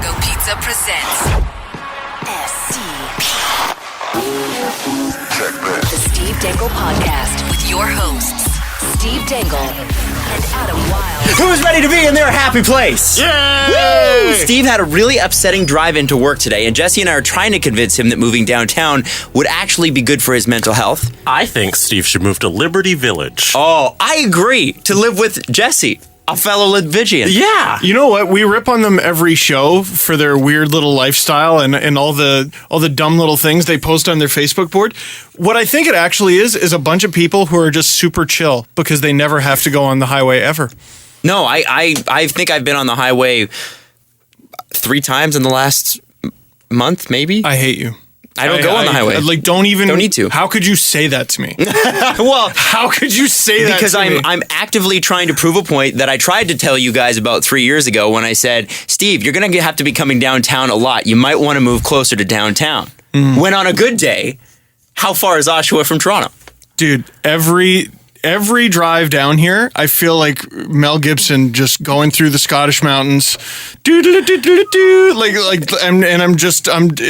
Go Pizza presents SCP. The Steve Dangle Podcast with your hosts, Steve Dangle and Adam Wilde. Who's ready to be in their happy place? Yay! Woo! Steve had a really upsetting drive into work today, and Jesse and I are trying to convince him that moving downtown would actually be good for his mental health. I think Steve should move to Liberty Village. Oh, I agree. To live with Jesse, a fellow Lidvigian. Yeah. You know what? We rip on them every show for their weird little lifestyle and all the dumb little things they post on their Facebook board. What I think it actually is a bunch of people who are just super chill because they never have to go on the highway ever. No, I think I've been on the highway 3 times in the last month, maybe. I hate you. I don't go on the highway. Don't need to. How could you say that to me? Well, how could you say that because to me? I'm actively trying to prove a point that I tried to tell you guys about 3 years ago when I said, Steve, you're going to have to be coming downtown a lot. You might want to move closer to downtown. When on a good day, how far is Oshawa from Toronto? Dude, every drive down here, I feel like Mel Gibson just going through the Scottish mountains,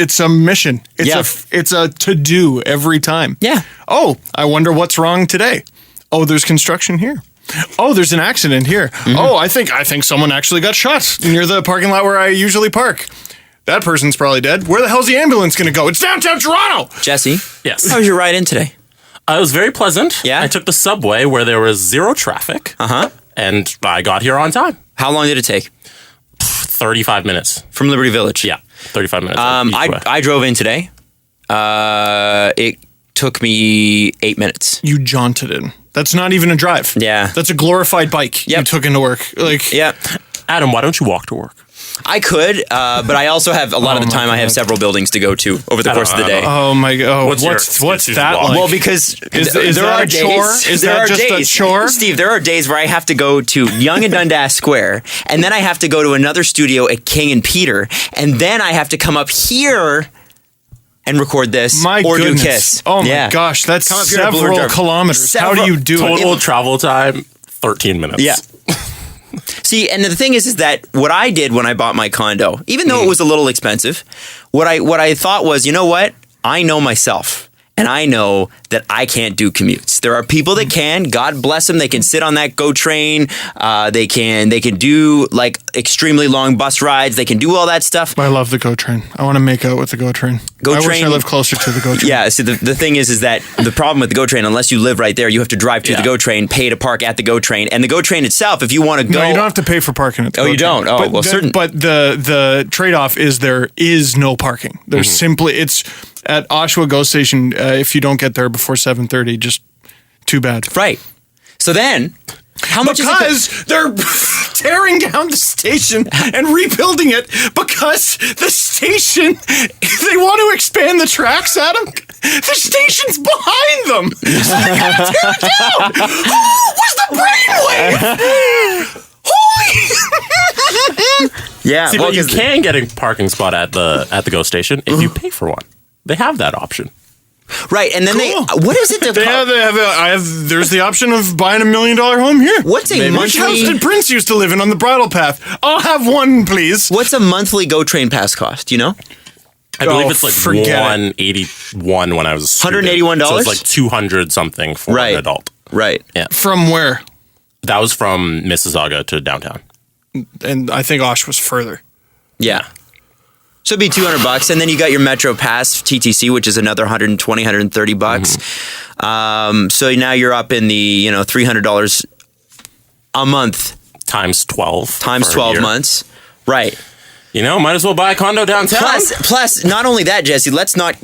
it's a mission. It's a to-do every time. Yeah. Oh, I wonder what's wrong today. Oh, there's construction here. Oh, there's an accident here. Oh, I think someone actually got shot near the parking lot where I usually park. That person's probably dead. Where the hell's the ambulance going to go? It's downtown Toronto. Jesse? Yes. How was your ride in today? It was very pleasant. Yeah? I took the subway where there was zero traffic. Uh-huh. And I got here on time. How long did it take? 35 minutes. From Liberty Village? Yeah, 35 minutes. I drove in today. It took me 8 minutes. You jaunted in. That's not even a drive. Yeah. That's a glorified bike you took into work. Yeah. Adam, why don't you walk to work? I could, but I also have a lot of the time I have several buildings to go to over the course of the day. Oh my god! What's that like? Well, because is there that are a chore? days. Is there that are just days, a chore? Steve, there are days where I have to go to Yonge and Dundas Square, and then I have to go to another studio at King and Peter, and then I have to come up here and record this My or goodness. do Kiss. Oh my gosh, that's Come up here to Blue Ridge several Drive. kilometers. How do you do it? Total travel time, 13 minutes. Yeah. See, and the thing is that what I did when I bought my condo, even though it was a little expensive, what I thought was, you know what? I know myself. And I know that I can't do commutes. There are people that can. God bless them. They can sit on that GO train. They can do like extremely long bus rides. They can do all that stuff. I love the GO train. I want to make out with the GO train. I wish I lived closer to the GO train. Yeah. See, the thing is that the problem with the GO train, unless you live right there, you have to drive to the GO train, pay to park at the GO train, and the GO train itself. If you want to go, No, you don't have to pay for parking at the GO you train. don't. Oh, certain. But the trade-off is there is no parking. There's simply it's at Oshawa GO station. If you don't get there before 7:30, just too bad. Right. So then, how much is it? Because they're tearing down the station and rebuilding it because the station, they want to expand the tracks, Adam. The station's behind them. So they gotta tear it down. Oh, was the brainwave? Holy! Yeah. See, but you can get a parking spot at the GO station if you pay for one. They have that option. Right, and then Cool. what is it? There's the option of buying $1 million home here. What's a Which monthly? house did Prince used to live in on the bridle path? I'll have one, please. What's a monthly GO train pass cost? Do you know? I believe it's like forget it. $181 when I was a student. $181? So it's like 200 something for an adult. Right. Yeah. From where? That was from Mississauga to downtown. And I think Osh was further. Yeah. So it'd be $200, and then you got your Metro Pass TTC, which is another $120, $130. So now you're up in the $300 a month Times 12. times 12 months, right? Might as well buy a condo downtown. Plus, not only that, Jesse. Let's not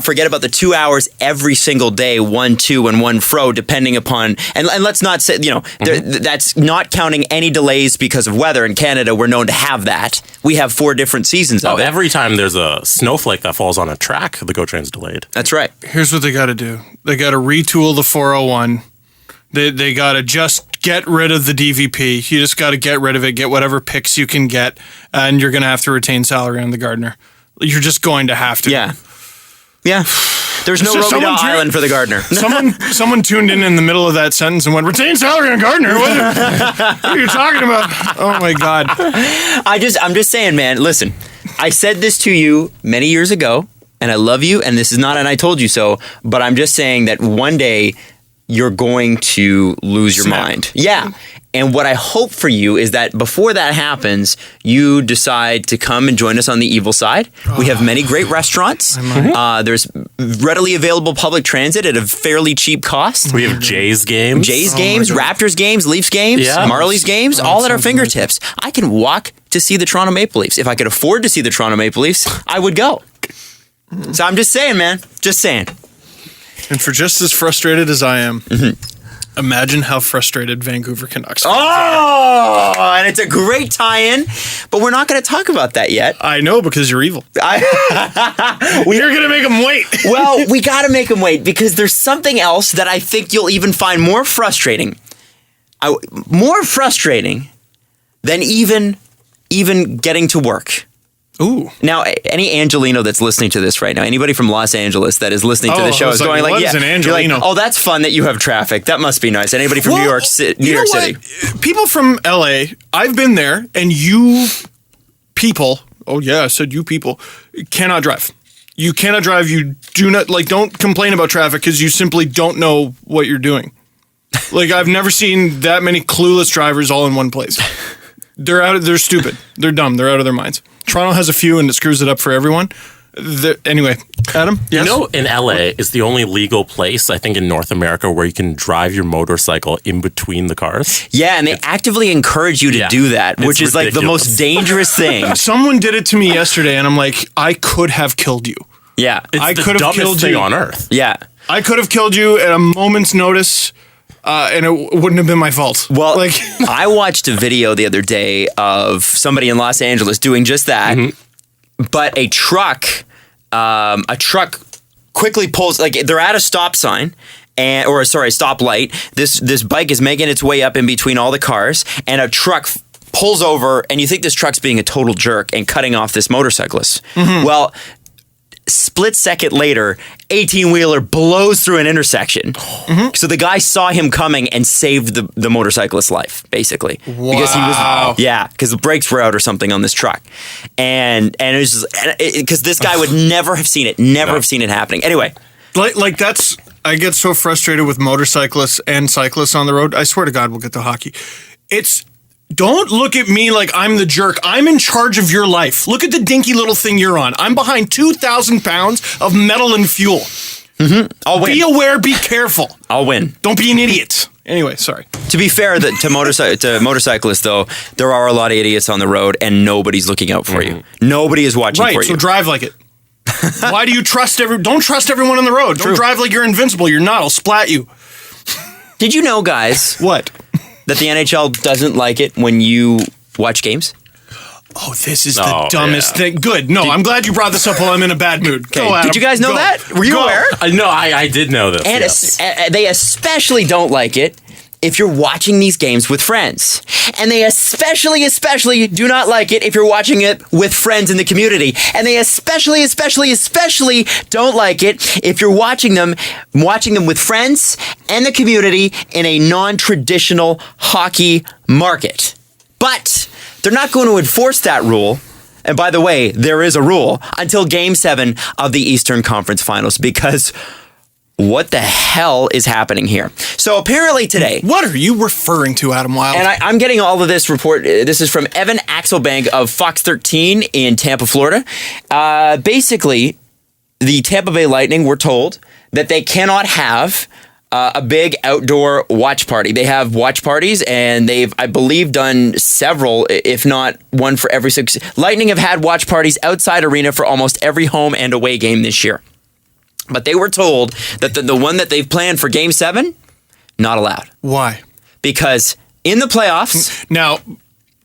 forget about the 2 hours every single day, 1 to and 1 fro, depending upon. And let's not say that's not counting any delays because of weather. In Canada, we're known to have that. We have 4 different seasons of it. Every time there's a snowflake that falls on a track, the GO train's delayed. That's right. Here's what they got to do. They got to retool the 401. They got to just get rid of the DVP. You just got to get rid of it, get whatever picks you can get, and you're going to have to retain salary on the gardener. You're just going to have to. Yeah. Yeah. There's no So Robidaw Island for the gardener. Someone tuned in the middle of that sentence and went, retain salary on Gardner. What are you talking about? Oh my God. I'm just saying, man, listen, I said this to you many years ago, and I love you, and this is not an I told you so, but I'm just saying that one day you're going to lose your mind. Yeah. And what I hope for you is that before that happens, you decide to come and join us on the evil side. We have many great restaurants. There's readily available public transit at a fairly cheap cost. We have Jays games. Raptors games, Leafs games, Marlies games, all at our fingertips. I can walk to see the Toronto Maple Leafs. If I could afford to see the Toronto Maple Leafs, I would go. So I'm just saying, man. Just saying. And for just as frustrated as I am, imagine how frustrated Vancouver Canucks are. Oh, and it's a great tie-in, but we're not going to talk about that yet. I know, because you're evil. You're going to make them wait. Well, we got to make them wait because there's something else that I think you'll even find more frustrating. More frustrating than even getting to work. Ooh. Now, any Angelino that's listening to this right now, anybody from Los Angeles that is listening to the show is going like, yeah, an Angelino? Like, oh, that's fun that you have traffic. That must be nice. Anybody from New York City? People from LA, I've been there, and you people, oh yeah, I said you people, cannot drive. You cannot drive. You do not, don't complain about traffic because you simply don't know what you're doing. I've never seen that many clueless drivers all in one place. They're stupid. They're dumb. They're out of their minds. Toronto has a few, and it screws it up for everyone. Anyway, Adam? Yes? You know, in LA is the only legal place, I think, in North America where you can drive your motorcycle in between the cars. Yeah, and they actively encourage you to do that, which is ridiculous. The most dangerous thing. Someone did it to me yesterday, and I'm like, I could have killed you. Yeah. It's the dumbest thing on earth. Yeah. I could have killed you at a moment's notice. And it wouldn't have been my fault. Well, I watched a video the other day of somebody in Los Angeles doing just that, but a truck quickly pulls, they're at a stop sign, stop light. This bike is making its way up in between all the cars, and a truck pulls over, and you think this truck's being a total jerk and cutting off this motorcyclist. Well, split second later, 18-wheeler blows through an intersection. So the guy saw him coming and saved the motorcyclist's life, basically. Wow. Because he was, because the brakes were out or something on this truck. And it was just, because this guy would never have seen it, have seen it happening. Anyway. I get so frustrated with motorcyclists and cyclists on the road. I swear to God, we'll get to hockey. Don't look at me like I'm the jerk. I'm in charge of your life. Look at the dinky little thing you're on. I'm behind 2,000 pounds of metal and fuel. I'll win. Be aware, be careful. I'll win. Don't be an idiot. Anyway, sorry. To be fair to motorcyclists, though, there are a lot of idiots on the road and nobody's looking out for you. Nobody is watching for you. Right, so drive like it. Why do you trust don't trust everyone on the road. Don't drive like you're invincible. You're not. I'll splat you. Did you know, guys? What? That the NHL doesn't like it when you watch games? Oh, this is the dumbest thing. Good. No, I'm glad you brought this up while I'm in a bad mood. Okay. Did you guys know that? Were you aware? No, I did know this. And they especially don't like it if you're watching these games with friends. And they especially do not like it if you're watching it with friends in the community. And they especially don't like it if you're watching them with friends and the community in a non-traditional hockey market. But they're not going to enforce that rule. And by the way, there is a rule until Game 7 of the Eastern Conference Finals, because what the hell is happening here? So apparently today... What are you referring to, Adam Wilde? And I'm getting all of this report. This is from Evan Axelbank of Fox 13 in Tampa, Florida. Basically, the Tampa Bay Lightning were told that they cannot have a big outdoor watch party. They have watch parties, and they've, I believe, done several, if not one for every 6. Lightning have had watch parties outside arena for almost every home and away game this year. But they were told that the one that they've planned for Game 7, not allowed. Why? Because in the playoffs... Now,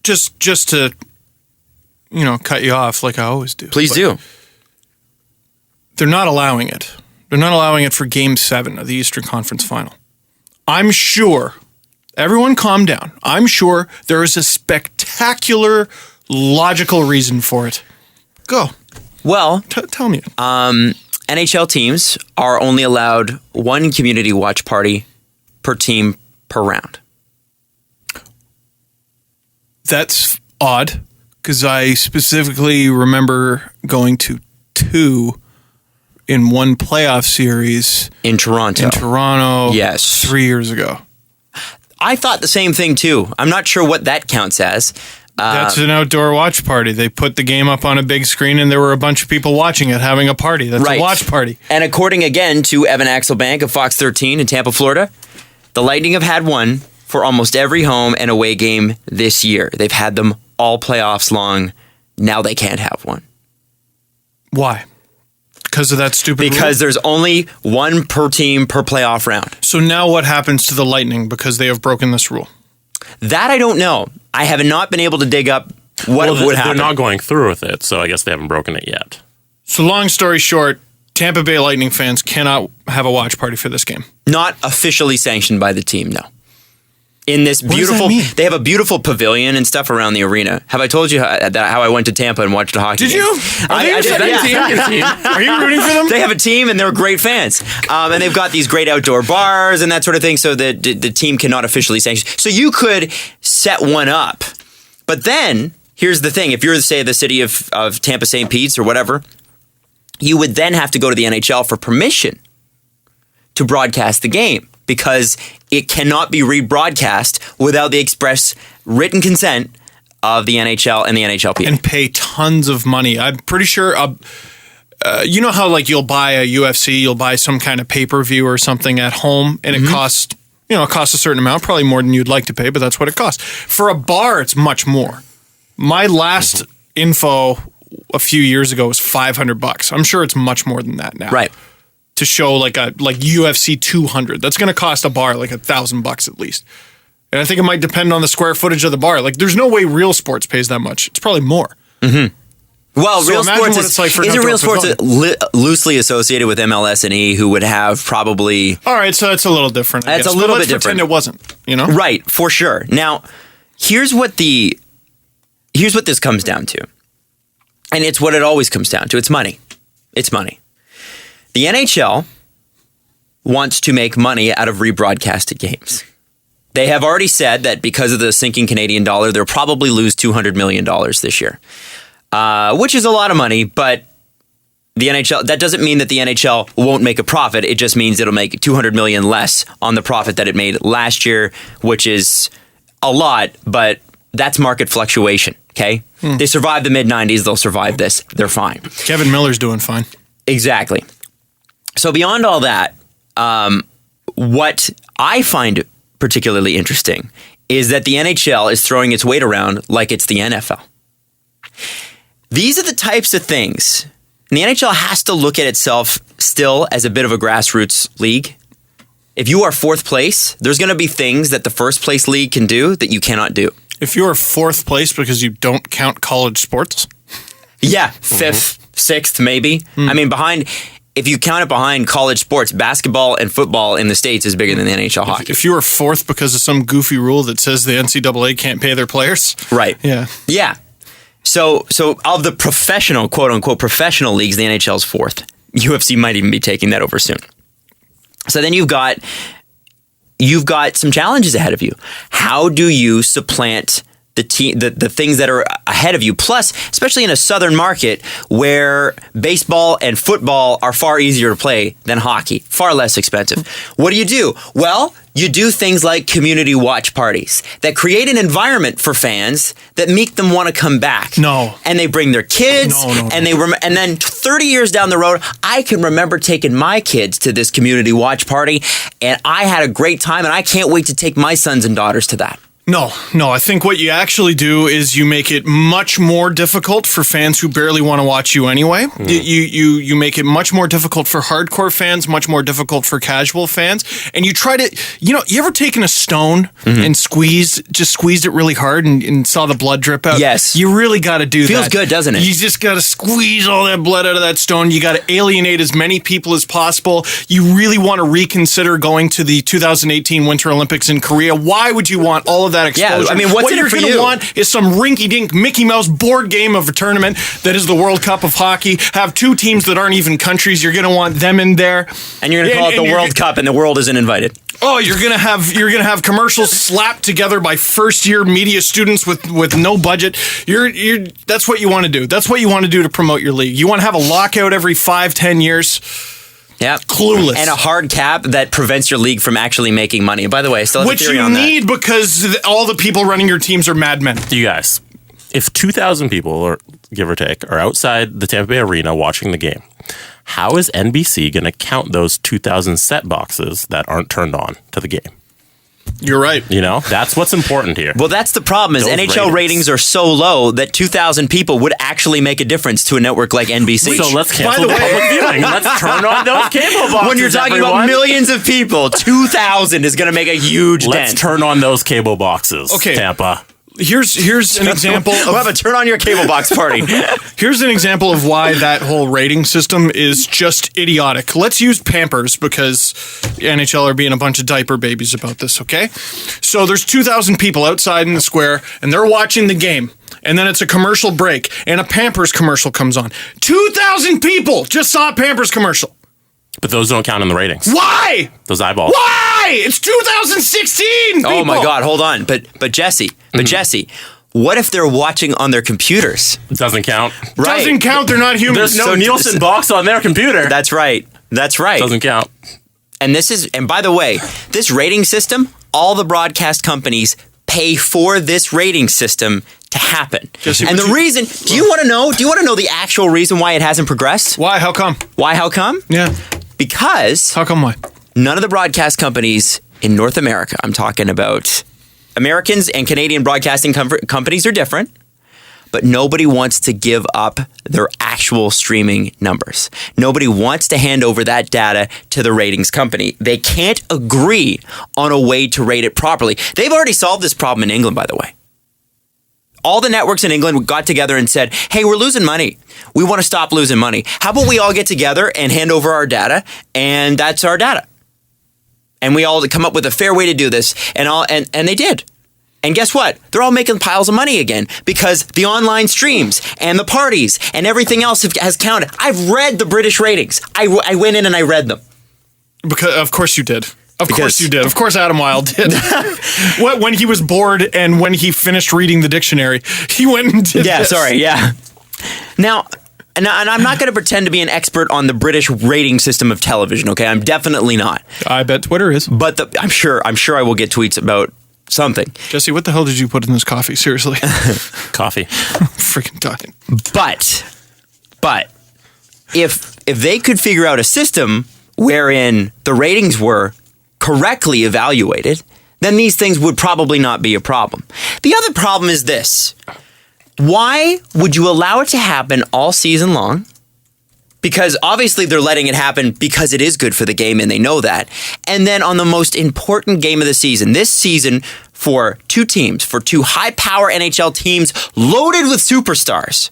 just to, cut you off like I always do. Please do. They're not allowing it. They're not allowing it for Game 7 of the Eastern Conference Final. I'm sure, everyone calm down. I'm sure there is a spectacular, logical reason for it. Go. Well... Tell me. NHL teams are only allowed one community watch party per team per round. That's odd, because I specifically remember going to 2 in one playoff series In Toronto. Yes. 3 years ago. I thought the same thing too. I'm not sure what that counts as. That's an outdoor watch party. They put the game up on a big screen and there were a bunch of people watching it, having a party. That's Right. a watch party. And according again to Evan Axelbank of Fox 13 in Tampa, Florida, the Lightning have had one for almost every home and away game this year. They've had them all playoffs long. Now they can't have one. Why? Because of that stupid rule? Because there's only one per team per playoff round. So now what happens to the Lightning because they have broken this rule? That I don't know. I have not been able to dig up what would happen. They're not going through with it, so I guess they haven't broken it yet. So long story short, Tampa Bay Lightning fans cannot have a watch party for this game. Not officially sanctioned by the team, no. In this does that beautiful, mean? they have a beautiful pavilion and stuff around the arena. Have I told you how I went to Tampa and watched a hockey Did game? you? I did, yeah. Are you rooting for them? They have a team and they're great fans. And they've got these great outdoor bars and that sort of thing, so that the team cannot officially sanction. So you could set one up. But then, here's the thing. If you're, say, the city of Tampa St. Pete's or whatever, you would then have to go to the NHL for permission to broadcast the game, because it cannot be rebroadcast without the express written consent of the NHL and the NHLPA. And pay tons of money. I'm pretty sure, you know how like you'll buy a UFC, you'll buy some kind of pay-per-view or something at home, and it costs, it costs a certain amount, probably more than you'd like to pay, but that's what it costs. For a bar, it's much more. My last info a few years ago was $500. I'm sure it's much more than that now. Right. To show like UFC 200, that's going to cost a bar like $1,000 at least. And I think it might depend on the square footage of the bar. Like, there's no way Real Sports pays that much. It's probably more. Well, So Real imagine Sports what it's like for an isn't Real outdoor Sports loosely associated with MLS and E, who would have probably All right, so it's a little different. I It's guess. a little But let's bit different. Pretend it wasn't. right, for sure. Now, here's what this comes down to, and it's what it always comes down to. It's money. It's money. The NHL wants to make money out of rebroadcasted games. They have already said that because of the sinking Canadian dollar, they'll probably lose $200 million this year, which is a lot of money, but the NHL, that doesn't mean that the NHL won't make a profit. It just means it'll make $200 million less on the profit that it made last year, which is a lot, but that's market fluctuation, okay? They survived the mid-90s. They'll survive this. They're fine. Kevin Miller's doing fine. Exactly. So beyond all that, what I find particularly interesting is that the NHL is throwing its weight around like it's the NFL. These are the types of things, and the NHL has to look at itself still as a bit of a grassroots league. If you are fourth place, there's going to be things that the first place league can do that you cannot do. If you're fourth place because you don't count college sports? Yeah, fifth, sixth, maybe. I mean, if you count it behind college sports, basketball and football in the States is bigger than the NHL hockey. If you were fourth because of some goofy rule that says the NCAA can't pay their players? Right. Yeah. Yeah. So of the professional, quote unquote, professional leagues, the NHL's fourth. UFC might even be taking that over soon. So then you've got some challenges ahead of you. How do you supplant the things that are ahead of you? Plus, especially in a southern market where baseball and football are far easier to play than hockey, far less expensive. What do? Well, you do things like community watch parties that create an environment for fans that make them want to come back. No. And they bring their kids. No. And and then 30 years down the road, I can remember taking my kids to this community watch party, and I had a great time, and I can't wait to take my sons and daughters to that. No. I think what you actually do is you make it much more difficult for fans who barely want to watch you anyway. You make it much more difficult for hardcore fans, much more difficult for casual fans. And you try to, you ever taken a stone and squeezed it really hard and saw the blood drip out? Yes. You really got to do that. Feels good, doesn't it? You just got to squeeze all that blood out of that stone. You got to alienate as many people as possible. You really want to reconsider going to the 2018 Winter Olympics in Korea. Why would you want all of that that exposure. I mean, what's what in it you're for gonna you? want is some rinky-dink Mickey Mouse board game of a tournament that is the World Cup of hockey. Have two teams that aren't even countries. You're going to want them in there. And you're going to call it the World Cup, and the world isn't invited. Oh, you're gonna have commercials slapped together by first-year media students with no budget. That's what you want to do. That's what you want to do to promote your league. You want to have a lockout every 5-10 years. Yeah, clueless, and a hard cap that prevents your league from actually making money. And by the way, I still have a theory on that. Which you need because all the people running your teams are madmen. You guys, if 2,000 people, or give or take, are outside the Tampa Bay Arena watching the game, how is NBC going to count those 2,000 set boxes that aren't turned on to the game? You're right. You know, that's what's important here. Well, that's the problem is Those NHL ratings are so low that 2,000 people would actually make a difference to a network like NBC. So let's cancel the public viewing. Let's turn on those cable boxes. When you're talking about millions of people, 2,000 is going to make a huge Let's dent. turn on those cable boxes, Okay. Tampa. Here's an example We'll have a turn on your cable box party. Here's an example of why that whole rating system is just idiotic. Let's use Pampers because NHL are being a bunch of diaper babies about this, okay? So there's 2,000 people outside in the square, and they're watching the game. And then it's a commercial break, and a Pampers commercial comes on. 2,000 people just saw a Pampers commercial. But those don't count in the ratings. Why? Those eyeballs. Why? It's 2016, people. Oh my God, hold on. But Jesse, what if they're watching on their computers? It doesn't count. Right. Doesn't count. They're not human. There's no So- Nielsen box on their computer. That's right. Doesn't count. And by the way, this rating system, all the broadcast companies pay for this rating system to happen. Jesse, and the reason, do you want to know the actual reason why it hasn't progressed? Why? How come? Why? How come? Yeah. Because How come why? none of the broadcast companies in North America, I'm talking about Americans and Canadian broadcasting companies are different, but nobody wants to give up their actual streaming numbers. Nobody wants to hand over that data to the ratings company. They can't agree on a way to rate it properly. They've already solved this problem in England, by the way. All the networks in England got together and said, hey, we're losing money. We want to stop losing money. How about we all get together and hand over our data, and that's our data. And we all come up with a fair way to do this, and they did. And guess what? They're all making piles of money again because the online streams and the parties and everything else has counted. I've read the British ratings. I went in and I read them. Because of course you did. Of course you did. Of course Adam Wilde did. When he was bored and when he finished reading the dictionary, he went and did this. Now, and I'm not going to pretend to be an expert on the British rating system of television, okay? I'm definitely not. I bet Twitter is. But I'm sure I will get tweets about something. Jesse, what the hell did you put in this coffee? Seriously. Coffee. Freaking dying. But if they could figure out a system wherein the ratings were correctly evaluated, then these things would probably not be a problem. The other problem is this. Why would you allow it to happen all season long? Because obviously they're letting it happen because it is good for the game and they know that. And then on the most important game of the season, this season for two teams, for two high-power NHL teams loaded with superstars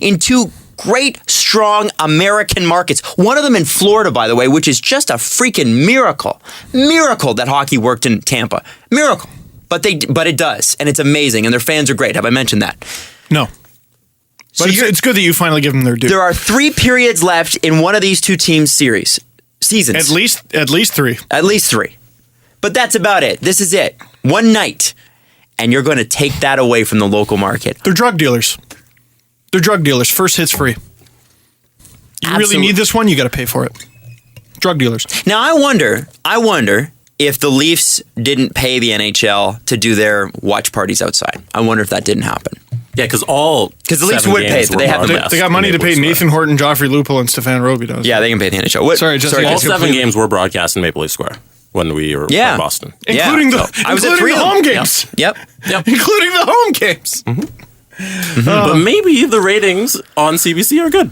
in two great, strong American markets. One of them in Florida, by the way, which is just a freaking miracle. Miracle that hockey worked in Tampa. Miracle. But it does, and it's amazing, and their fans are great. Have I mentioned that? No. But it's good that you finally give them their due. There are 3 periods left in one of these two teams' seasons. At least 3. At least 3. But that's about it. This is it. One night, and you're going to take that away from the local market. They're drug dealers. First hit's free. You really need this one, you got to pay for it. Drug dealers. Now, I wonder if the Leafs didn't pay the NHL to do their watch parties outside. I wonder if that didn't happen. Yeah, because the Leafs would pay, but they have They got money to pay Nathan Horton, Joffrey Lupul, and Stefan Roby. Yeah, they can pay the NHL. Sorry, Jesse. all 7 games were broadcast in Maple Leaf Square when we were in Boston. Including I was at 3 home games. Yep. Including the home games. But maybe the ratings on CBC are good,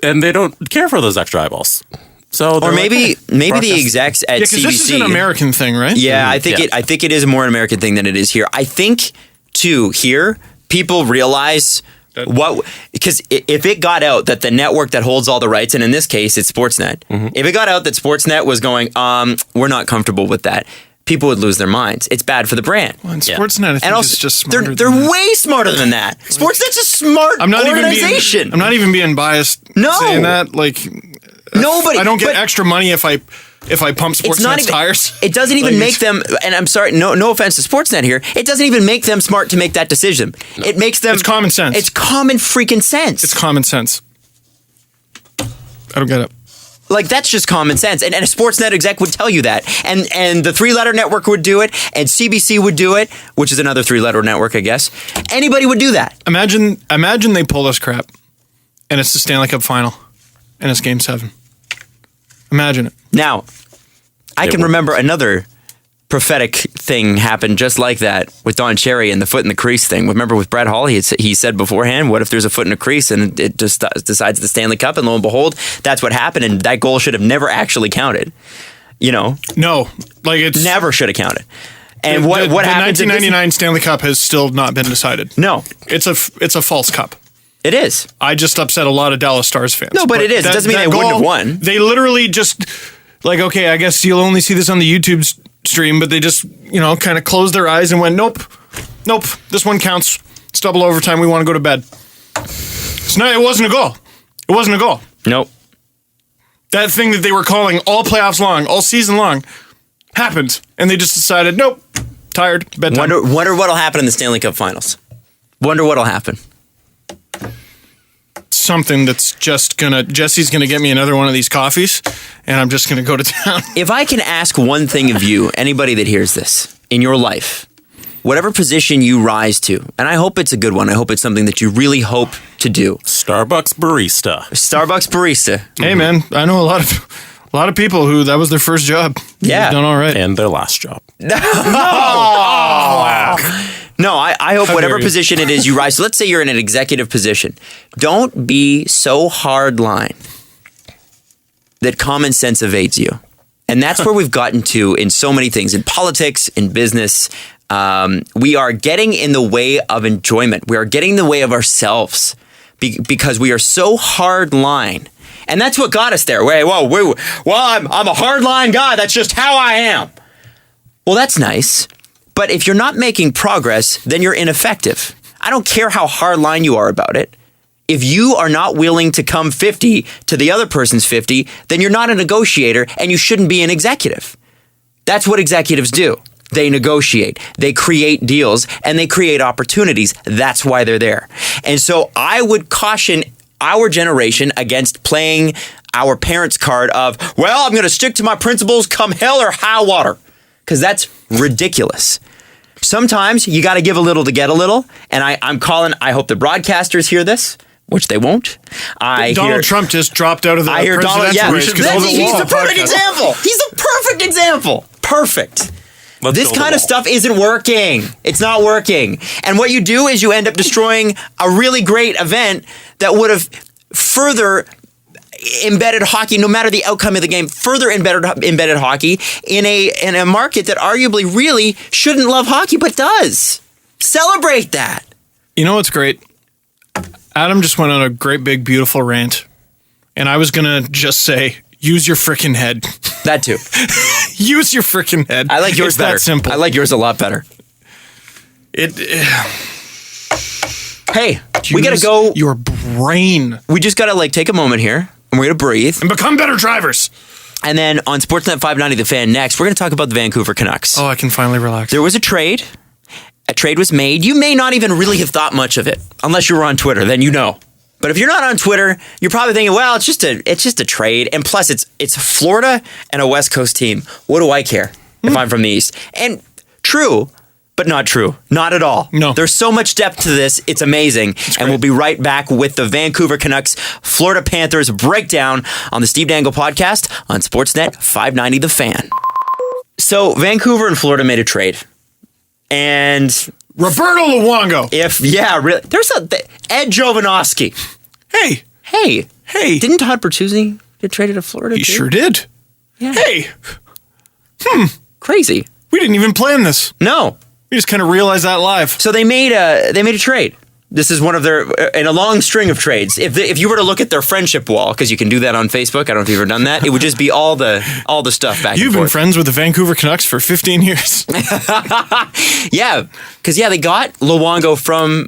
and they don't care for those extra eyeballs. So, or maybe the execs at CBC. Because this is an American thing, right? Yeah, I think it is more an American thing than it is here. I think too here people realize because if it got out that the network that holds all the rights, and in this case it's Sportsnet, if it got out that Sportsnet was going, we're not comfortable with that. people would lose their minds. It's bad for the brand. Well, and Sportsnet, I think, is just smarter. They're than that. way smarter than that. Sportsnet's a smart organization. I'm not even being biased saying that. Like, nobody. I don't get extra money if I pump Sportsnet's tires. It doesn't even make them, and I'm sorry, no offense to Sportsnet here, it doesn't even make them smart to make that decision. No. It makes them... It's common sense. It's common freaking sense. It's common sense. I don't get it. Like, that's just common sense. And a Sportsnet exec would tell you that. And the three-letter network would do it, and CBC would do it, which is another three-letter network, I guess. Anybody would do that. Imagine they pull this crap, and it's the Stanley Cup final, and it's Game 7. Imagine it. Now, I can remember another prophetic thing happened just like that with Don Cherry and the foot in the crease thing. Remember with Brett Hall, he said beforehand, what if there's a foot in a crease and it just decides the Stanley Cup, and lo and behold, that's what happened, and that goal should have never actually counted. You know? No. Like, it's... Never should have counted. And what happened? The 1999 to Stanley Cup has still not been decided. No. It's a false cup. It is. I just upset a lot of Dallas Stars fans. No, but it is. It doesn't mean they wouldn't have won. They literally just... Like, okay, I guess you'll only see this on the YouTube stream, but they just, kind of closed their eyes and went, nope, this one counts. It's double overtime. We want to go to bed. It wasn't a goal. It wasn't a goal. Nope. That thing that they were calling all playoffs long, all season long, happened. And they just decided, nope, tired, bedtime. Wonder what'll happen in the Stanley Cup Finals. Wonder what'll happen. Something that's Jesse's gonna get me another one of these coffees, and I'm just gonna go to town. If I can ask one thing of you, anybody that hears this, in your life, whatever position you rise to, and I hope it's a good one, I hope it's something that you really hope to do. Starbucks barista. Hey man, I know a lot of people who that was their first job. Yeah. They've done all right. And their last job. No, I hope whatever position it is you rise to. Let's say you're in an executive position. Don't be so hard line that common sense evades you. And that's where we've gotten to in so many things, in politics, in business. We are getting in the way of enjoyment. We are getting in the way of ourselves because we are so hard line. And that's what got us there. I'm a hard line guy. That's just how I am. Well, that's nice. But if you're not making progress, then you're ineffective. I don't care how hardline you are about it. If you are not willing to come 50 to the other person's 50, then you're not a negotiator and you shouldn't be an executive. That's what executives do. They negotiate, they create deals, and they create opportunities. That's why they're there. And so I would caution our generation against playing our parents' card of, I'm going to stick to my principles come hell or high water. Because that's ridiculous. Sometimes you got to give a little to get a little. And I hope the broadcasters hear this, which they won't. Donald Trump just dropped out of the presidential race. He's the perfect example. He's the perfect example. Perfect. This kind of stuff isn't working. It's not working. And what you do is you end up destroying a really great event that would have further embedded hockey, no matter the outcome of the game, further embedded hockey in a market that arguably really shouldn't love hockey, but does. Celebrate that. You know what's great? Adam just went on a great big beautiful rant, and I was gonna just say, use your frickin' head. That too. Use your frickin' head. I like yours it's better. That simple. I like yours a lot better. Hey, we gotta go. Your brain. We just gotta take a moment here. And we're going to breathe. And become better drivers. And then on Sportsnet 590 The Fan next, we're going to talk about the Vancouver Canucks. Oh, I can finally relax. There was a trade. A trade was made. You may not even really have thought much of it. Unless you were on Twitter, then you know. But if you're not on Twitter, you're probably thinking, well, it's just a trade. And plus, it's Florida and a West Coast team. What do I care if I'm from the East? And true, but not true. Not at all. No. There's so much depth to this. It's amazing. And we'll be right back with the Vancouver Canucks Florida Panthers breakdown on the Steve Dangle podcast on Sportsnet 590 The Fan. So Vancouver and Florida made a trade. And Roberto Luongo. Really. There's Ed Jovanovski. Hey. Didn't Todd Bertuzzi get traded to Florida? He sure did. Yeah. Hey. Crazy. We didn't even plan this. No. We just kind of realized that live. So they made a trade. This is one of their, in a long string of trades. If you were to look at their friendship wall, because you can do that on Facebook, I don't know if you've ever done that, it would just be all the stuff back You've and been forth. friends with the Vancouver Canucks for 15 years. Yeah, because they got Luongo from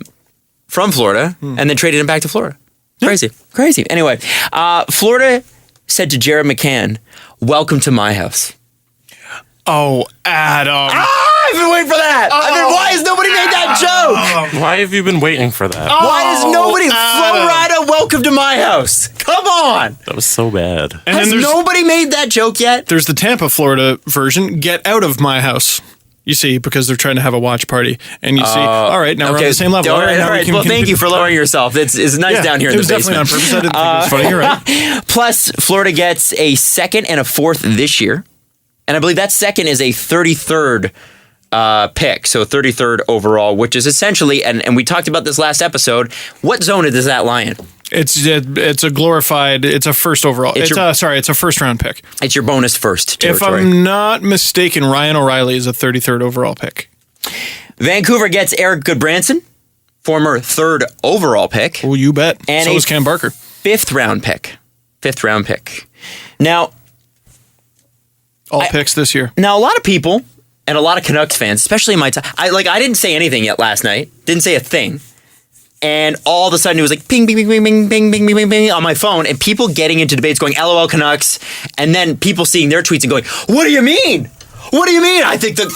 Florida and then traded him back to Florida. Crazy. Anyway, Florida said to Jared McCann, "Welcome to my house." Oh, Adam. I've been waiting for that. Why has nobody made that joke? Why have you been waiting for that? Why is nobody Florida? Welcome to my house. Come on. That was so bad. And Has then nobody made that joke yet? there's the Tampa, Florida version, get out of my house. You see, because they're trying to have a watch party. And you see, all right, now we're on the same level. All right. now we can Well, thank you for lowering yourself. It's nice down here in the basement. It was definitely on purpose. I didn't think it was funny. You're right. Plus, Florida gets a second and a fourth this year. And I believe that second is a 33rd pick. So 33rd overall, which is essentially, and we talked about this last episode, what zone does that lie in? It's a glorified, it's a first overall. It's a first round pick. It's your bonus first territory. If I'm not mistaken, Ryan O'Reilly is a 33rd overall pick. Vancouver gets Eric Goodbranson, former 3rd overall pick. Oh, you bet. And so is Cam Barker. 5th round pick. Now, All picks this year. Now, a lot of people and a lot of Canucks fans, especially in my time, I didn't say anything yet last night. Didn't say a thing. And all of a sudden it was like ping, ping, ping, ping, ping, ping, ping, ping, ping, ping on my phone, and people getting into debates going, LOL Canucks, and then people seeing their tweets and going, what do you mean? What do you mean? I think that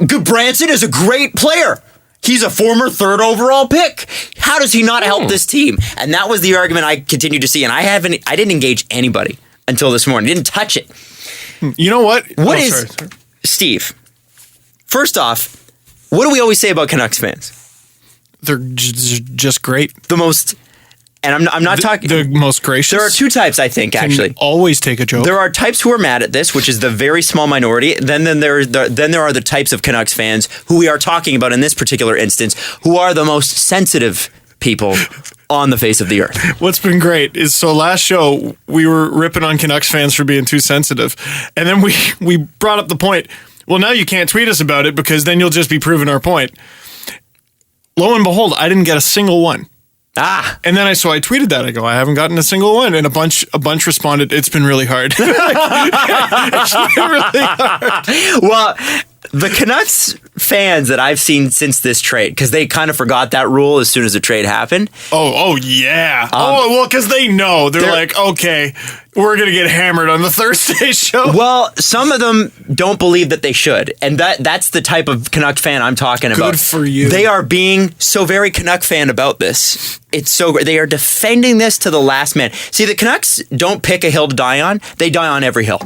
Goodbranson is a great player. He's a former 3rd overall pick. How does he not help this team? And that was the argument I continued to see, and I didn't engage anybody until this morning. Didn't touch it. You know what? Sorry. Steve, first off, what do we always say about Canucks fans? They're just great. The most, and I'm not talking... The most gracious. There are 2 types, I think, actually. Can always take a joke. There are types who are mad at this, which is the very small minority. Then there are the types of Canucks fans who we are talking about in this particular instance, who are the most sensitive people on the face of the earth. What's been great is, so last show we were ripping on Canucks fans for being too sensitive, and then we brought up the point, well, now you can't tweet us about it because then you'll just be proving our point. Lo and behold, I didn't get a single one. And then I tweeted that. I go, I haven't gotten a single one, and a bunch responded, it's been really hard. It's been really hard. Well, the Canucks fans that I've seen since this trade, because they kind of forgot that rule as soon as the trade happened. Oh yeah. Because they know. They're like, okay, we're going to get hammered on the Thursday show. Well, some of them don't believe that they should. And that's the type of Canuck fan I'm talking about. Good for you. They are being so very Canuck fan about this. It's so great. They are defending this to the last man. See, the Canucks don't pick a hill to die on. They die on every hill.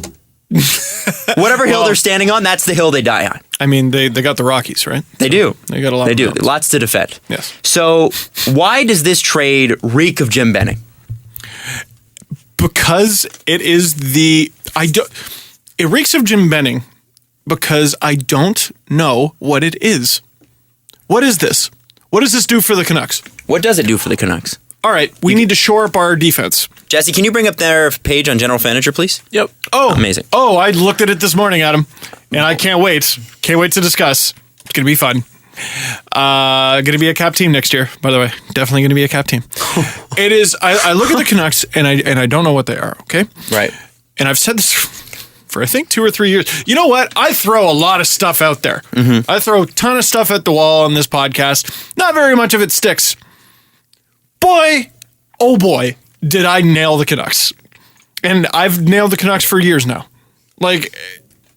Whatever hill they're standing on, that's the hill they die on. I mean, they got the Rockies, right? They do. They got a lot. They do. Hills. Lots to defend. Yes. So why does this trade reek of Jim Benning? Because it is it reeks of Jim Benning because I don't know what it is. What is this? What does this do for the Canucks? What does it do for the Canucks? All right, we need to shore up our defense. Jesse, can you bring up their page on General Manager, please? Yep. Oh, amazing. Oh, I looked at it this morning, Adam, and I can't wait. Can't wait to discuss. It's going to be fun. Going to be a cap team next year, by the way. Definitely going to be a cap team. It is. I look at the Canucks, and I don't know what they are, okay? Right. And I've said this for, I think, 2 or 3 years. You know what? I throw a lot of stuff out there. Mm-hmm. I throw a ton of stuff at the wall on this podcast. Not very much of it sticks. Boy, oh boy, did I nail the Canucks. And I've nailed the Canucks for years now. Like,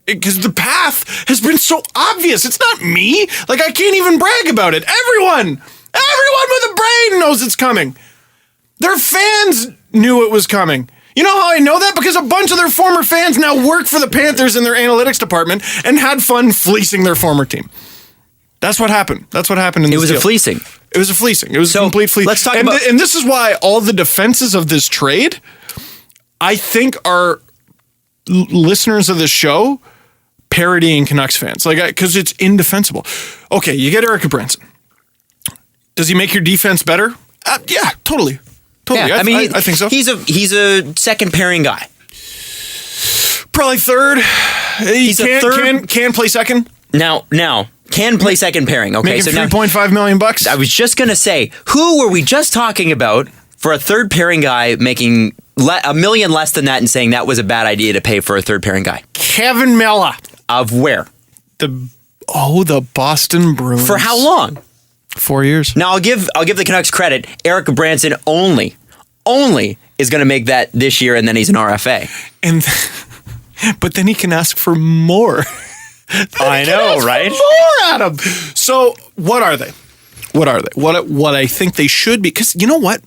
because the path has been so obvious. It's not me. Like, I can't even brag about it. Everyone with a brain knows it's coming. Their fans knew it was coming. You know how I know that? Because a bunch of their former fans now work for the Panthers in their analytics department and had fun fleecing their former team. That's what happened. That's what happened in this deal. It was a fleecing. It was a fleecing. It was a complete fleecing. Let's talk about... And this is why all the defenses of this trade, I think, are listeners of this show parodying Canucks fans. Like, because it's indefensible. Okay, you get Eric Goodbranson. Does he make your defense better? Yeah, totally. Yeah, I think so. He's a second pairing guy. Probably third. He can play second. Now, can play second pairing. Okay, Making so now $3.5 million. I was just going to say, who were we just talking about for a third pairing guy making $1 million less than that and saying that was a bad idea to pay for a third pairing guy? Kevin Mella. Of where? The Boston Bruins. For how long? 4 years. Now I'll give the Canucks credit. Eric Branson only is going to make that this year, and then he's an RFA. But then he can ask for more. I know, right? More, Adam. So what are they? What I think they should be, because you know what?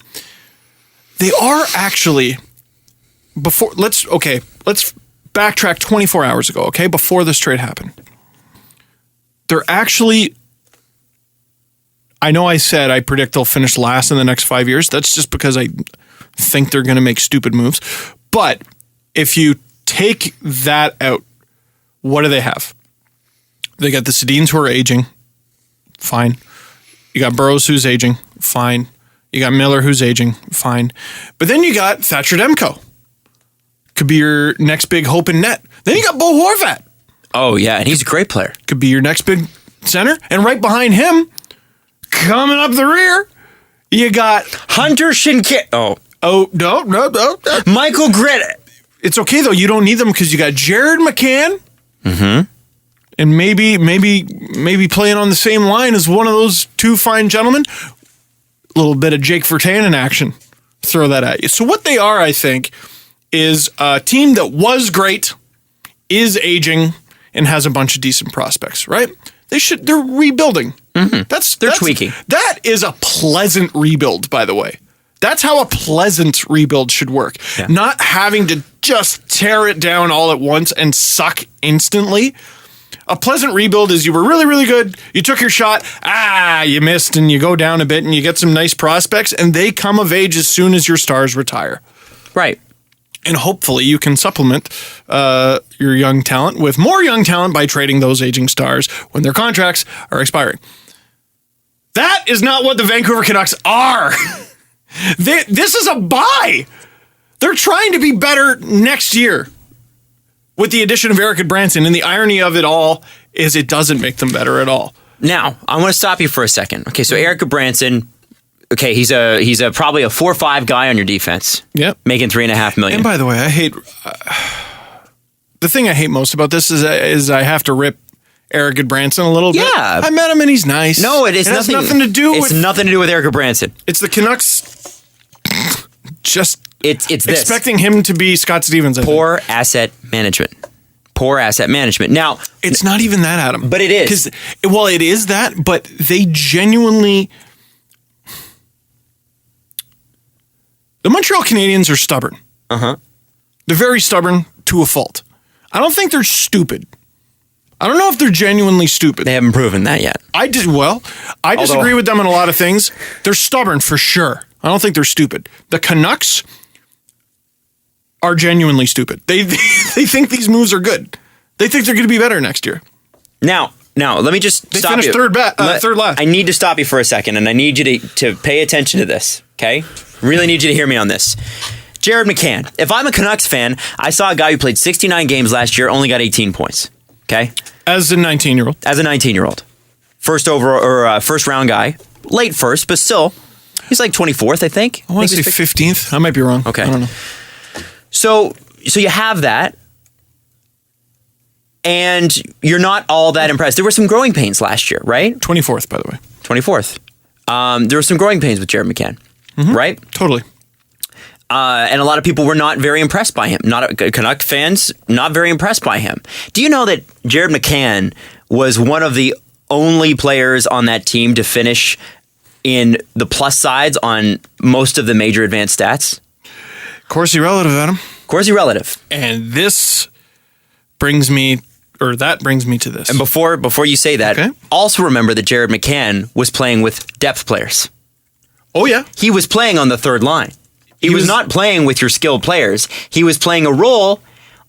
They are actually let's backtrack 24 hours ago, okay? Before this trade happened. They're actually, I know I said I predict they'll finish last in the next 5 years. That's just because I think they're going to make stupid moves. But if you take that out, what do they have? They got the Sedins who are aging. Fine. You got Burrows who's aging. Fine. You got Miller who's aging. Fine. But then you got Thatcher Demko. Could be your next big hope in net. Then you got Bo Horvat. Oh, yeah, and he's a great player. Could be your next big center. And right behind him, coming up the rear, you got Hunter Shinkin. Oh, no. Michael Grit. It's okay, though. You don't need them because you got Jared McCann. Mm-hmm. And maybe playing on the same line as one of those two fine gentlemen. A little bit of Jake Virtanen action. Throw that at you. So what they are, I think, is a team that was great, is aging, and has a bunch of decent prospects, right? They're rebuilding. Mm-hmm. That's tweaking. That is a pleasant rebuild, by the way. That's how a pleasant rebuild should work. Yeah. Not having to just tear it down all at once and suck instantly. A pleasant rebuild is you were really, really good. You took your shot. You missed, and you go down a bit, and you get some nice prospects, and they come of age as soon as your stars retire. Right. And hopefully you can supplement your young talent with more young talent by trading those aging stars when their contracts are expiring. That is not what the Vancouver Canucks are. This is a buy. They're trying to be better next year with the addition of Eric Branson. And the irony of it all is it doesn't make them better at all. Now, I want to stop you for a second. Okay, so Eric Branson, okay, he's probably a 4-5 guy on your defense. Yep. Making $3.5 million. And by the way, I hate the thing I hate most about this is I have to rip Eric Branson a little bit. Yeah. I met him and he's nice. No, it has nothing to do with Eric Branson. It's the Canucks just it's expecting him to be Scott Stevens. Poor asset management. Now, it's not even that, Adam. But it is. Well, it is that, but they genuinely... The Montreal Canadiens are stubborn. Uh-huh. They're very stubborn to a fault. I don't think they're stupid. I don't know if they're genuinely stupid. They haven't proven that yet. I disagree with them on a lot of things. They're stubborn for sure. I don't think they're stupid. The Canucks are genuinely stupid. They think these moves are good. They think they're going to be better next year. Now, let me just they stop you. Third last. I need to stop you for a second, and I need you to pay attention to this, okay? Really need you to hear me on this. Jared McCann. If I'm a Canucks fan, I saw a guy who played 69 games last year, only got 18 points, okay? As a 19-year-old. As a 19-year-old. First round guy. Late first, but still, he's like 24th, I think. I want to say 15th. I might be wrong. Okay. I don't know. So you have that, and you're not all that impressed. There were some growing pains last year, right? 24th, by the way. 24th. There were some growing pains with Jared McCann, right? Totally. And a lot of people were not very impressed by him. Canuck fans, not very impressed by him. Do you know that Jared McCann was one of the only players on that team to finish in the plus sides on most of the major advanced stats? Corsi relative, Adam. Corsi relative. And that brings me to this. And before you say that, okay, also remember that Jared McCann was playing with depth players. Oh, yeah. He was playing on the third line. He was not playing with your skilled players. He was playing a role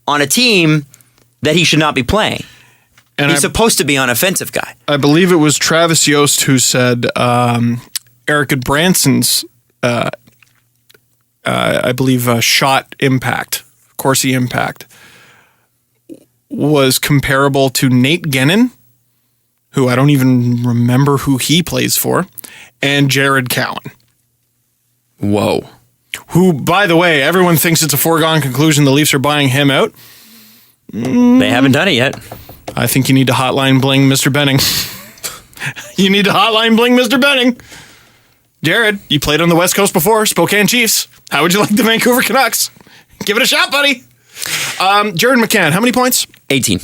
on a team that he should not be playing. And he's supposed to be an offensive guy. I believe it was Travis Yost who said Eric Branson's, shot impact, Corsi impact, was comparable to Nate Gennon who I don't even remember who he plays for, and Jared Cowan. Whoa. Who, by the way, everyone thinks it's a foregone conclusion the Leafs are buying him out. They haven't done it yet. I think you need to hotline bling Mr. Benning. You need to hotline bling Mr. Benning. Jared, you played on the West Coast before, Spokane Chiefs. How would you like the Vancouver Canucks? Give it a shot, buddy. Jared McCann, how many points? 18.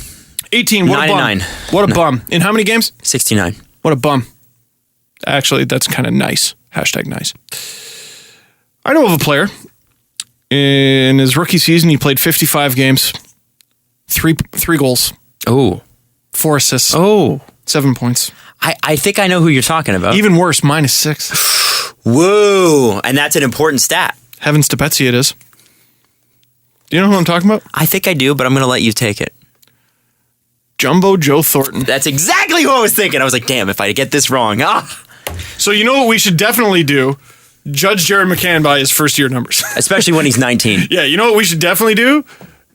18. What a bum. 99. What a bum. In how many games? 69. What a bum. Actually, that's kind of nice. Hashtag nice. I know of a player. In his rookie season, he played 55 games. Three goals. Oh. 4 assists. Oh. 7 points. I think I know who you're talking about. Even worse, -6. Whoa. And that's an important stat. Heavens to Betsy it is. Do you know who I'm talking about? I think I do, but I'm going to let you take it. Jumbo Joe Thornton. That's exactly who I was thinking. I was like, damn, if I get this wrong. So you know what we should definitely do? Judge Jared McCann by his first-year numbers. Especially when he's 19. Yeah, you know what we should definitely do?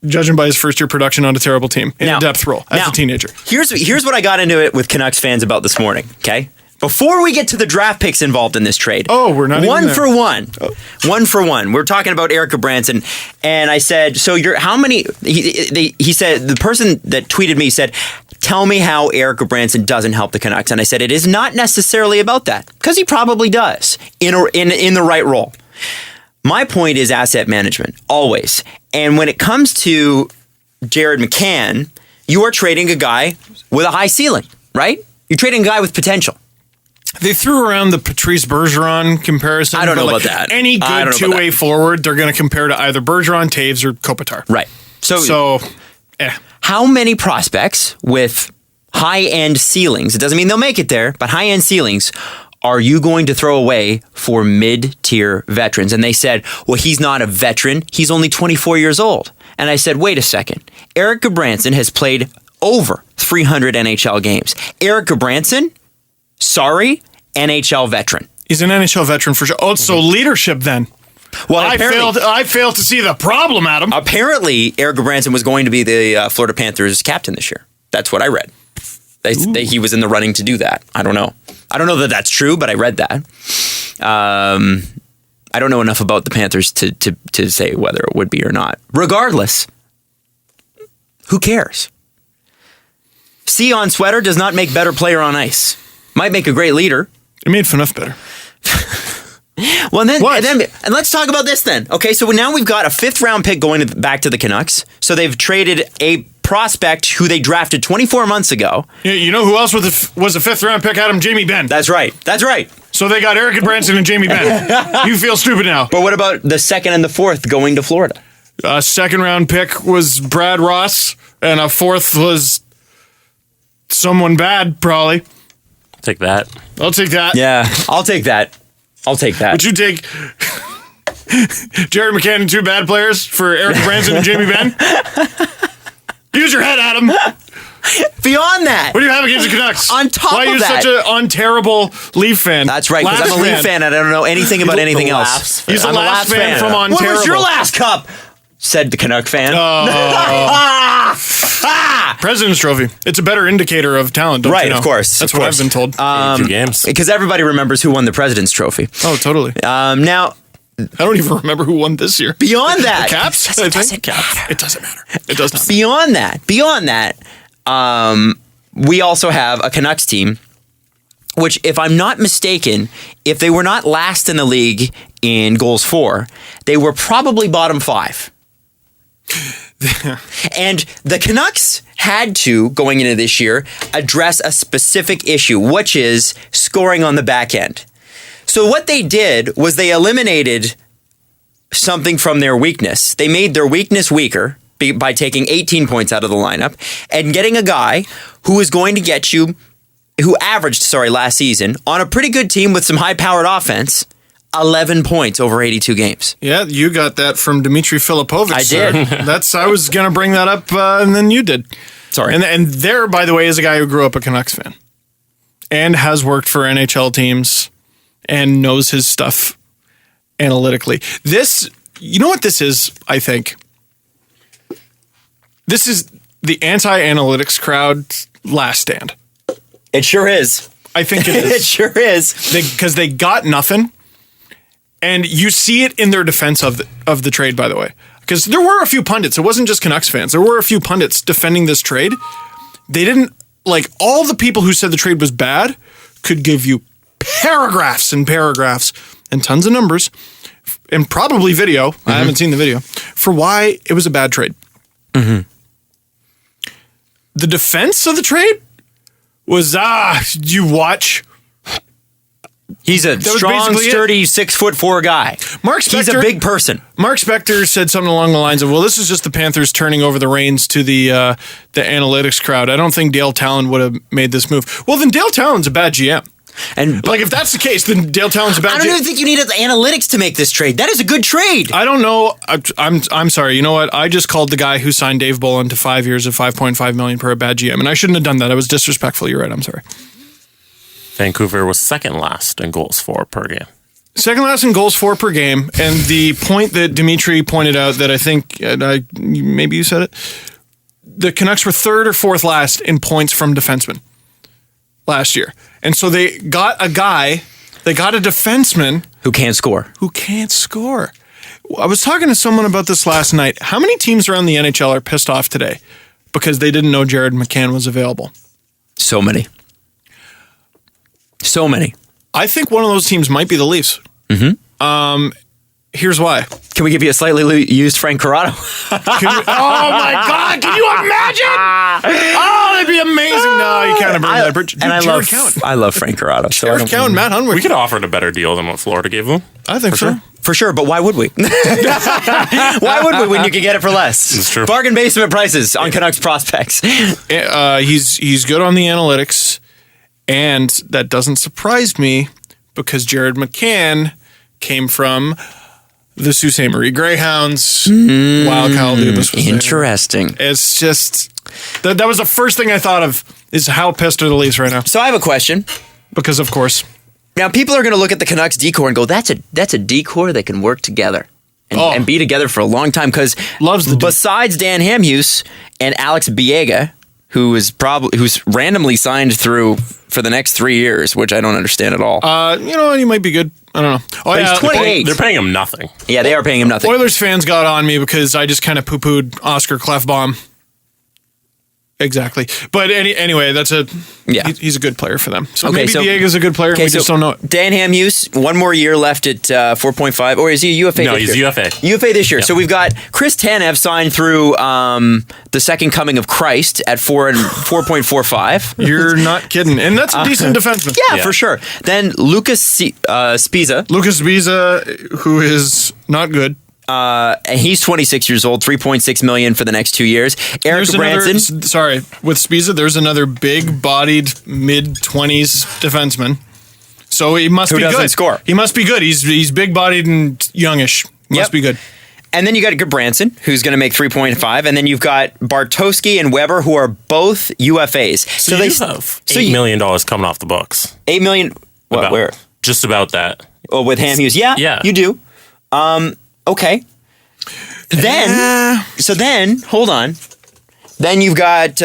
Judge him by his first-year production on a terrible team in a depth role as a teenager. Here's what I got into it with Canucks fans about this morning, okay? Before we get to the draft picks involved in this trade. Oh, we're not even one there. for one. Oh. 1 for 1. We're talking about Erica Branson, and I said, so you're how many? He said, the person that tweeted me said, tell me how Erica Branson doesn't help the Canucks, and I said it is not necessarily about that because he probably does in the right role. My point is asset management always, and when it comes to Jared McCann, you are trading a guy with a high ceiling, right? You're trading a guy with potential. They threw around the Patrice Bergeron comparison. I don't know about that. Any good two-way forward, they're going to compare to either Bergeron, Taves, or Kopitar. Right. So how many prospects with high-end ceilings, it doesn't mean they'll make it there, but high-end ceilings, are you going to throw away for mid-tier veterans? And they said, well, he's not a veteran. He's only 24 years old. And I said, wait a second. Erica Branson has played over 300 NHL games. Erica Branson, sorry, NHL veteran. He's an NHL veteran for sure. Oh, so leadership then. Well, I failed to see the problem, Adam. Apparently, Erica Branson was going to be the Florida Panthers captain this year. That's what I read. He was in the running to do that. I don't know. I don't know that that's true, but I read that. I don't know enough about the Panthers to say whether it would be or not. Regardless, who cares? C on sweater does not make better player on ice. Might make a great leader. It made Phaneuf better. Well, and let's talk about this then. Okay, so now we've got a 5th round pick going back to the Canucks. So they've traded a prospect who they drafted 24 months ago. You know who else was a 5th round pick, Adam? Jamie Benn. That's right. So they got Erica Branson and Jamie Benn. You feel stupid now. But what about the 2nd and the 4th going to Florida? A 2nd round pick was Brad Ross, and a 4th was someone bad, probably. Take that. I'll take that. Yeah, I'll take that. Would you take Jared McCann and 2 bad players for Erica Branson and Jamie Benn? Use your head, Adam. Beyond that. What do you have against the Canucks? On top Why of are you that, such an unterrible Leaf fan? That's right, because I'm a Leaf fan and I don't know anything about anything else. He's the last fan from Ontario. What was your last cup? Said the Canuck fan. President's Trophy. It's a better indicator of talent, don't you know? Of course. That's what I've been told. 2 games. Because everybody remembers who won the President's Trophy. Oh, totally. Now, I don't even remember who won this year. Beyond that. The Caps? It doesn't matter. It doesn't matter. It does not matter. Beyond that, we also have a Canucks team, which, if I'm not mistaken, if they were not last in the league in goals for, they were probably bottom 5. And the Canucks had to, going into this year, address a specific issue, which is scoring on the back end. So what they did was they eliminated something from their weakness. They made their weakness weaker by taking 18 points out of the lineup and getting a guy who is going to get you, who averaged, last season, on a pretty good team with some high-powered offense, 11 points over 82 games. Yeah, you got that from Dmitry Filipovic. I did. I was going to bring that up, and then you did. Sorry. And there, by the way, is a guy who grew up a Canucks fan and has worked for NHL teams and knows his stuff analytically. You know what this is, I think? This is the anti-analytics crowd's last stand. It sure is. I think it It is. sure is. Because they got nothing. And you see it in their defense of the trade, by the way. Because there were a few pundits. It wasn't just Canucks fans. There were a few pundits defending this trade. They didn't, like, all the people who said the trade was bad could give you paragraphs and paragraphs and tons of numbers and probably video. I haven't seen the video for why it was a bad trade. The defense of the trade was, you watch. He's a strong, sturdy 6'4" guy. Mark Spector, he's a big person. Mark Spector said something along the lines of, well, this is just the Panthers turning over the reins to the analytics crowd. I don't think Dale Talon would have made this move. Well, then Dale Talon's a bad GM. And like, if that's the case, then Dale Talon's a bad GM. I don't even think you needed the analytics to make this trade. That is a good trade. I don't know. I'm sorry. You know what? I just called the guy who signed Dave Bolin to 5 years of $5.5 million per a bad GM, and I shouldn't have done that. I was disrespectful. You're right. I'm sorry. Vancouver was second last in goals for per game. Second last in goals for per game. And the point that Dimitri pointed out that I think, maybe you said it, the Canucks were third or fourth last in points from defensemen last year. And so they got a defenseman Who can't score. who can't score. I was talking to someone about this last night. How many teams around the NHL are pissed off today because they didn't know Jared McCann was available? So many. So many. I think one of those teams might be the Leafs. Here's why. Can we give you a slightly used Frank Corrado? Oh my God! Can you imagine? Oh, that'd be amazing. No, you can't have burned that bridge. And I love Frank Corrado. So Jared Cowan, Matt Hunwick. We could have offered a better deal than what Florida gave them. I think so. For sure, but why would we? Why would we when you can get it for less? It's true. Bargain basement prices on Canucks prospects. He's good on the analytics, and that doesn't surprise me because Jared McCann came from the Sault Ste. Marie Greyhounds while Kyle Dubas was Interesting. there. It's just that was the first thing I thought of is how pissed are the Leafs right now. So I have a question. Because of course. Now people are going to look at the Canucks decor and go, "That's a decor that can work together and be together for a long time." Because besides Dan Hamhuis and Alex Biega, who's randomly signed through for the next 3 years, which I don't understand at all. He might be good. I don't know. But he's 28. They're paying him nothing. Yeah, they are paying him nothing. Oilers fans got on me because I just kind of poo-pooed Oscar Klefbom. Exactly. But anyway, he's a good player for them. So maybe Diego's a good player, and we just don't know it. Dan Hamhuis, one more year left at 4.5, or is he a UFA No, this he's year? UFA. UFA this year. Yep. So we've got Chris Tanev signed through the second coming of Christ at 4.45. You're not kidding. And that's a decent defenseman. Yeah, for sure. Then Lucas Spiza. Lucas Spiza, who is not good. And he's 26 years old, $3.6 million for the next 2 years. Eric Branson. With Spiza, there's another big-bodied mid-20s defenseman. So he must be good. Who doesn't score. He must be good. He's big-bodied and youngish. Must be good. And then you got Branson, who's going to make 3.5, and then you've got Bartowski and Weber, who are both UFAs. So they have $8 million coming off the books. $8 million. What? Where? Just about that. Oh, with Hamhuis. Yeah, you do. Okay. Then, hold on. Then you've got,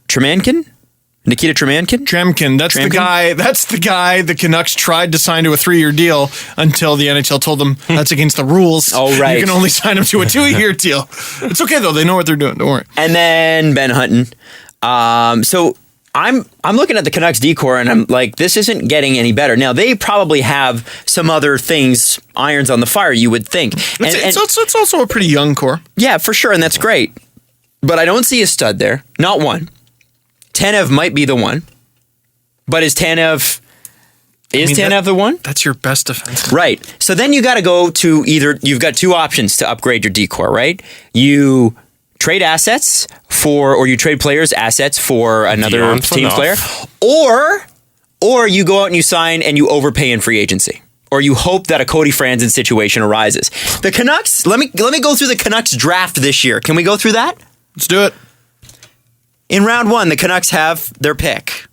Tremankin? Nikita Tremankin? Tremkin. That's the guy the Canucks tried to sign to a 3-year deal until the NHL told them that's against the rules. Oh, right. You can only sign him to a 2-year deal. It's okay, though. They know what they're doing. Don't worry. And then Ben Hutton. So I'm looking at the Canucks decor and I'm like, this isn't getting any better. Now, they probably have some other things, irons on the fire, you would think. It's also a pretty young core. Yeah, for sure, and that's great. But I don't see a stud there. Not one. Tanev might be the one. But is Tanev the one? That's your best defense. Right. So then you got to go to you've got two options to upgrade your decor, right? You trade assets or you trade players' assets for another team player, or you go out and you sign and you overpay in free agency, or you hope that a Cody Franzen situation arises. The Canucks. Let me go through the Canucks draft this year. Can we go through that? Let's do it. In round 1, the Canucks have their pick.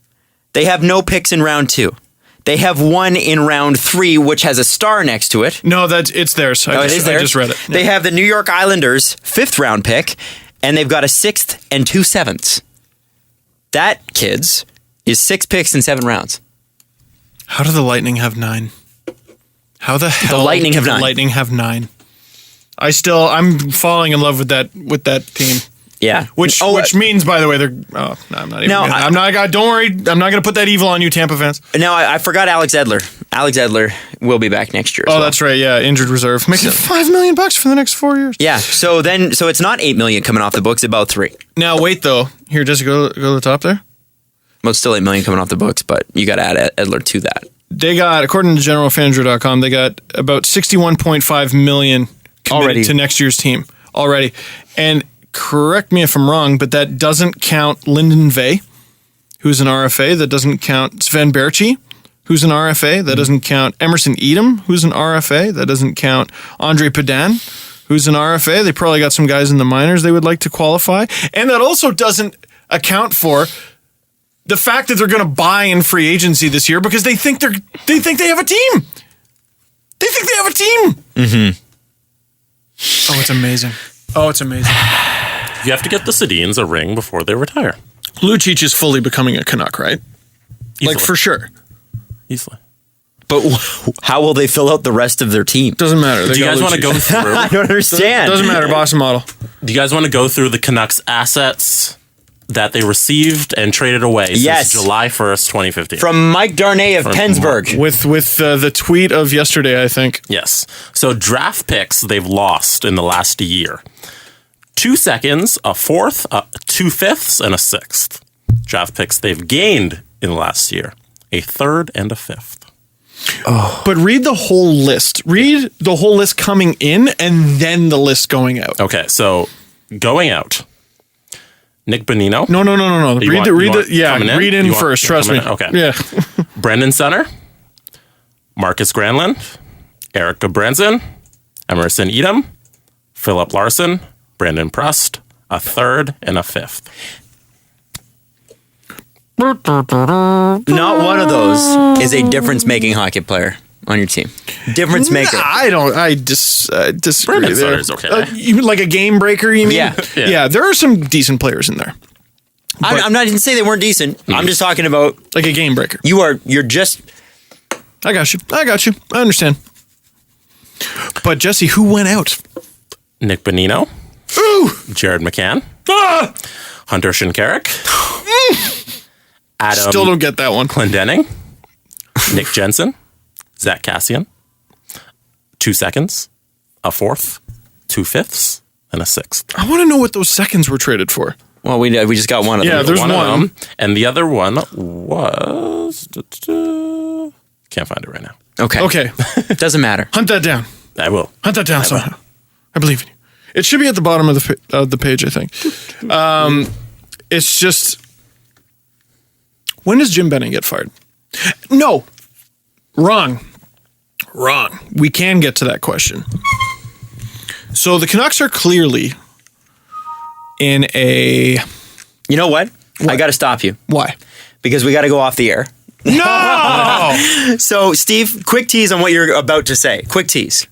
They have no picks in round 2. They have one in round 3, which has a star next to it. No, it's theirs. I just read it. Yeah. They have the New York Islanders' 5th round pick, and they've got a 6th and 2 7ths. That, kids, is 6 picks in 7 rounds. How do the Lightning have 9? How the hell The Lightning have 9. The Lightning have 9. I'm falling in love with that team. Yeah. Which means, by the way, they're. Oh, no, I'm not even. No, I'm not. Don't worry. I'm not going to put that evil on you, Tampa fans. Now, I forgot Alex Edler. Alex Edler will be back next year. Oh, that's right. Yeah, injured reserve. Making $5 million for the next 4 years. Yeah. So it's not $8 million coming off the books. About 3. Now wait though. Here, just go to the top there. Well, it's still $8 million coming off the books, but you got to add Edler to that. They got, according to GeneralFanager.com, they got about $61.5 million committed already to next year's team already. And correct me if I'm wrong, but that doesn't count Lyndon Vey, who's an RFA. That doesn't count Sven Berchi, who's an RFA. That doesn't count Emerson Edom, who's an RFA. That doesn't count Andre Padan, who's an RFA. They probably got some guys in the minors they would like to qualify. And that also doesn't account for the fact that they're going to buy in free agency this year because they think they have a team. They think they have a team. Mm-hmm. Oh, it's amazing. You have to get the Sedins a ring before they retire. Lucic is fully becoming a Canuck, right? Easily. Like, for sure. Easily. But how will they fill out the rest of their team? Doesn't matter. Do you guys want to go through? I don't understand. Doesn't matter. Boston model. Do you guys want to go through the Canucks assets that they received and traded away since July 1st, 2015? From Mike Darnay of Pennsburg. With the tweet of yesterday, I think. Yes. So draft picks they've lost in the last year. 2 seconds, a fourth, 2 fifths, and a sixth. Draft picks they've gained in the last year. A third and a fifth. Oh. But read the whole list. Read the whole list coming in and then the list going out. Okay, so going out. Nick Bonino. No. Read in first. Trust me. Okay. Yeah. Brendan Sutter, Marcus Granlund, Eric Gudbranson, Emerson Edom, Philip Larson, Brandon Prust, a third and a fifth. Not one of those is a difference-making hockey player on your team. Difference maker. I disagree Brandon there. Sutter's okay. You mean like a game breaker, you mean? Yeah. There are some decent players in there. I'm not even saying they weren't decent. I'm just talking about like a game breaker. You're just. I got you. I understand. But Jesse, who went out? Nick Bonino. Ooh. Jared McCann. Hunter Shinkarik. Adam Still don't get that one. Clendenning. Nick Jensen. Zach Kassian. 2 seconds. A fourth. 2 fifths. And a sixth. I want to know what those seconds were traded for. Well, we just got one of them. Yeah, there's one. Of them, and the other one was... Can't find it right now. Okay. Doesn't matter. Hunt that down. I will. Hunt that down somehow. I believe in you. It should be at the bottom of the page, I think. It's just... When does Jim Benning get fired? No. Wrong. We can get to that question. So the Canucks are clearly in a... You know what? I got to stop you. Why? Because we got to go off the air. No! So, Steve, quick tease on what you're about to say. Quick tease.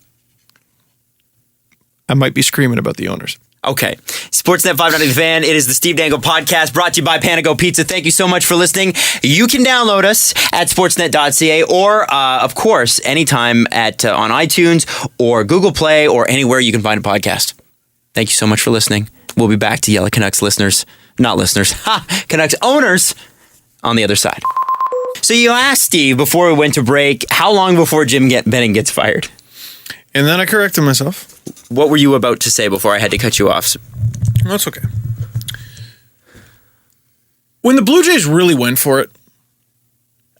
I might be screaming about the owners. Okay. Sportsnet 590 The Fan. It is the Steve Dangle podcast brought to you by Panago Pizza. Thank you so much for listening. You can download us at sportsnet.ca or, of course, anytime on iTunes or Google Play or anywhere you can find a podcast. Thank you so much for listening. We'll be back to yell at Canucks listeners. Not listeners. Canucks owners on the other side. So you asked Steve before we went to break, how long before Jim Benning gets fired? And then I corrected myself. What were you about to say before I had to cut you off? That's okay. When the Blue Jays really went for it,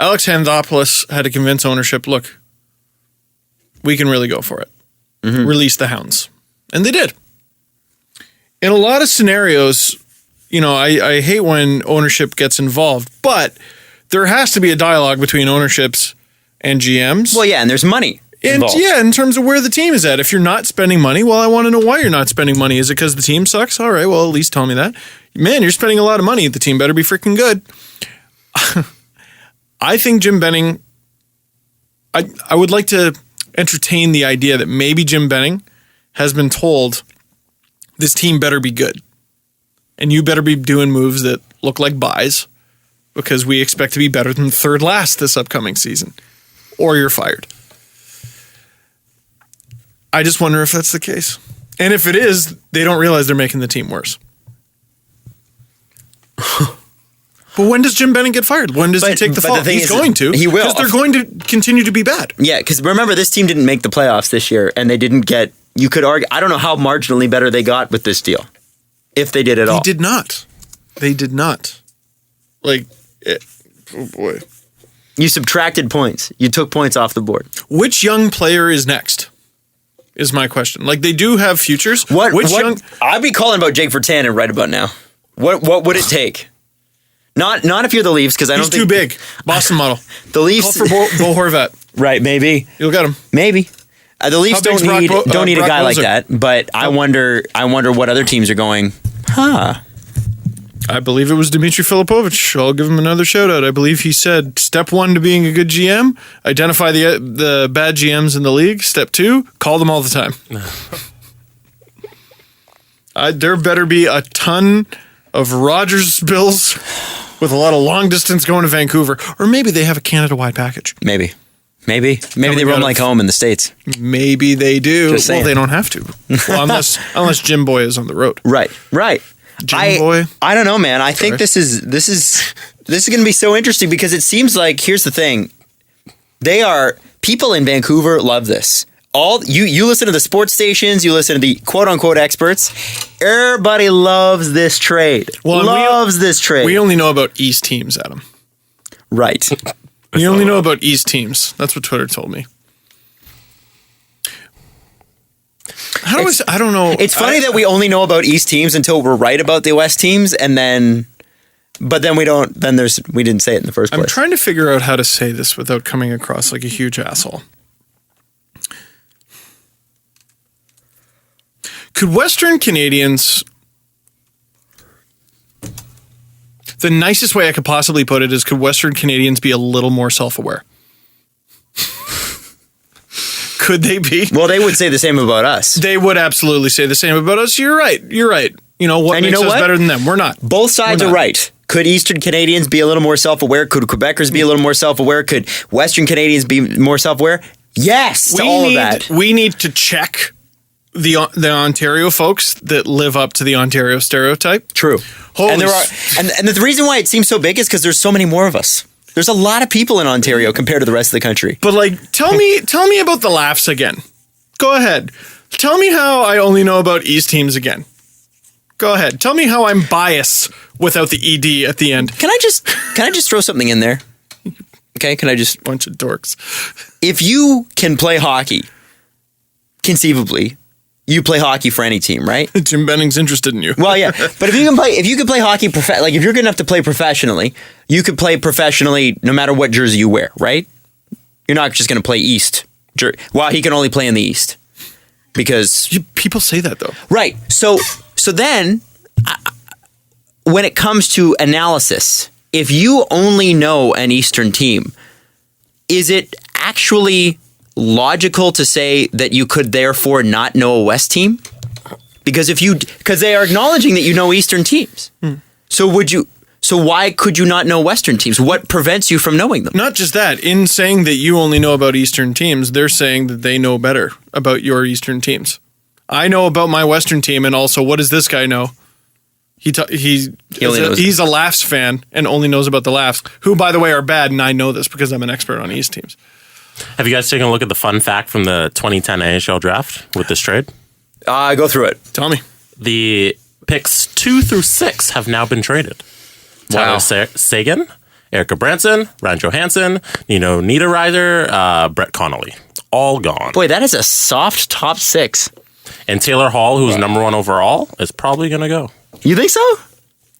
Alex Anthopoulos had to convince ownership, look, we can really go for it. Mm-hmm. Release the hounds. And they did. In a lot of scenarios, I hate when ownership gets involved, but there has to be a dialogue between ownerships and GMs. Well, yeah, and there's money. And in terms of where the team is at. If you're not spending money, well, I want to know why you're not spending money. Is it because the team sucks? All right, well, at least tell me that. Man, you're spending a lot of money. The team better be freaking good. I think Jim Benning, I would like to entertain the idea that maybe Jim Benning has been told this team better be good. And you better be doing moves that look like buys because we expect to be better than third last this upcoming season, or you're fired. I just wonder if that's the case. And if it is, they don't realize they're making the team worse. But when does Jim Benning get fired? When does he take the fall? He's going to. He will. Because they're going to continue to be bad. Yeah, because remember, this team didn't make the playoffs this year, and they didn't get, you could argue, I don't know how marginally better they got with this deal, if they did at all. They did not. They did not. Oh boy. You subtracted points. You took points off the board. Which young player is next? Is my question. They do have futures. I'd be calling about Jake Virtanen right about now. What would it take? Not if you're the Leafs, because I don't think... He's too big. Boston model. The Leafs... Call for Bo Horvat. Right, maybe. You'll get him. Maybe. The Leafs don't need a guy like that, but I wonder what other teams are going, I believe it was Dmitry Filipovich. I'll give him another shout out. I believe he said, step 1 to being a good GM, identify the bad GMs in the league. Step 2, call them all the time. There better be a ton of Rogers bills with a lot of long distance going to Vancouver, or maybe they have a Canada-wide package. Maybe they roam like home in the States. Maybe they do. Well, they don't have to. Well, unless Jim Boy is on the road. Right. Jim Boy. I don't know, man. I think this is going to be so interesting because it seems like, here's the thing. People in Vancouver love this. You listen to the sports stations, you listen to the quote unquote experts. Everybody loves this trade. This trade. We only know about East teams, Adam. Right. We only know about East teams. That's what Twitter told me. I don't know. It's funny that we only know about East teams until we're right about the West teams, but then we don't. Then we didn't say it in the first place. I'm trying to figure out how to say this without coming across like a huge asshole. Could Western Canadians... The nicest way I could possibly put it is, could Western Canadians be a little more self-aware? Could they be? Well, they would say the same about us. They would absolutely say the same about us. You're right. You know, what makes us better than them? We're not. Both sides are right. Could Eastern Canadians be a little more self-aware? Could Quebecers be a little more self-aware? Could Western Canadians be more self-aware? Yes, to all of that. We need to check the Ontario folks that live up to the Ontario stereotype. True. And the reason why it seems so big is because there's so many more of us. There's a lot of people in Ontario compared to the rest of the country. But tell me about the laughs again. Go ahead. Tell me how I only know about East teams again. Go ahead. Tell me how I'm biased without the ED at the end. Can I just throw something in there? Okay, can I just... Bunch of dorks. If you can play hockey, conceivably, you play hockey for any team, right? Jim Benning's interested in you. Well, yeah, but if you can play hockey, if you're good enough to play professionally, you could play professionally no matter what jersey you wear, right? You're not just going to play East. Well, he can only play in the East because people say that though, right? So then, when it comes to analysis, if you only know an Eastern team, is it actually logical to say that you could therefore not know a West team? Because they are acknowledging that you know Eastern teams. So why could you not know Western teams? What prevents you from knowing them? Not just that. In saying that you only know about Eastern teams, they're saying that they know better about your Eastern teams. I know about my Western team, and also, what does this guy know? He's a Laughs fan and only knows about the Laughs, who, by the way, are bad, and I know this because I'm an expert on East teams. Have you guys taken a look at the fun fact from the 2010 AHL draft with this trade? Go through it. Tell me. The picks 2 through 6 have now been traded. Wow. Tyler Seguin, Erica Branson, Ryan Johansson, Nino Niederreiter, Brett Connolly. All gone. Boy, that is a soft top 6. And Taylor Hall, who was number 1 overall, is probably going to go. You think so?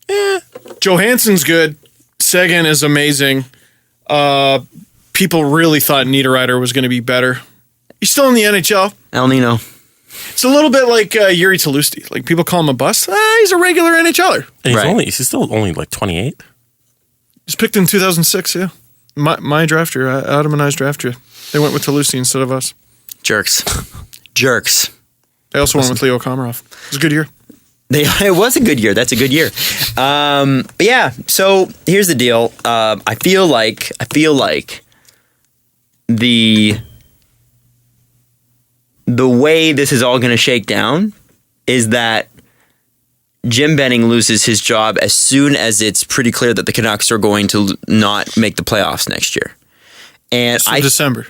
Yeah. Johansson's good. Seguin is amazing. People really thought Niederreiter was going to be better. He's still in the NHL. El Nino. It's a little bit like Yuri Talusti. Like, people call him a bust. He's a regular NHLer. And he's still only 28. He was picked in 2006, yeah. My draft year, Adam and I's draft year. They went with Talusti instead of us. Jerks. They also went with Leo Komarov. It was a good year. It was a good year. That's a good year. But yeah, so here's the deal. I feel like the way this is all going to shake down is that Jim Benning loses his job as soon as it's pretty clear that the Canucks are going to not make the playoffs next year. And December.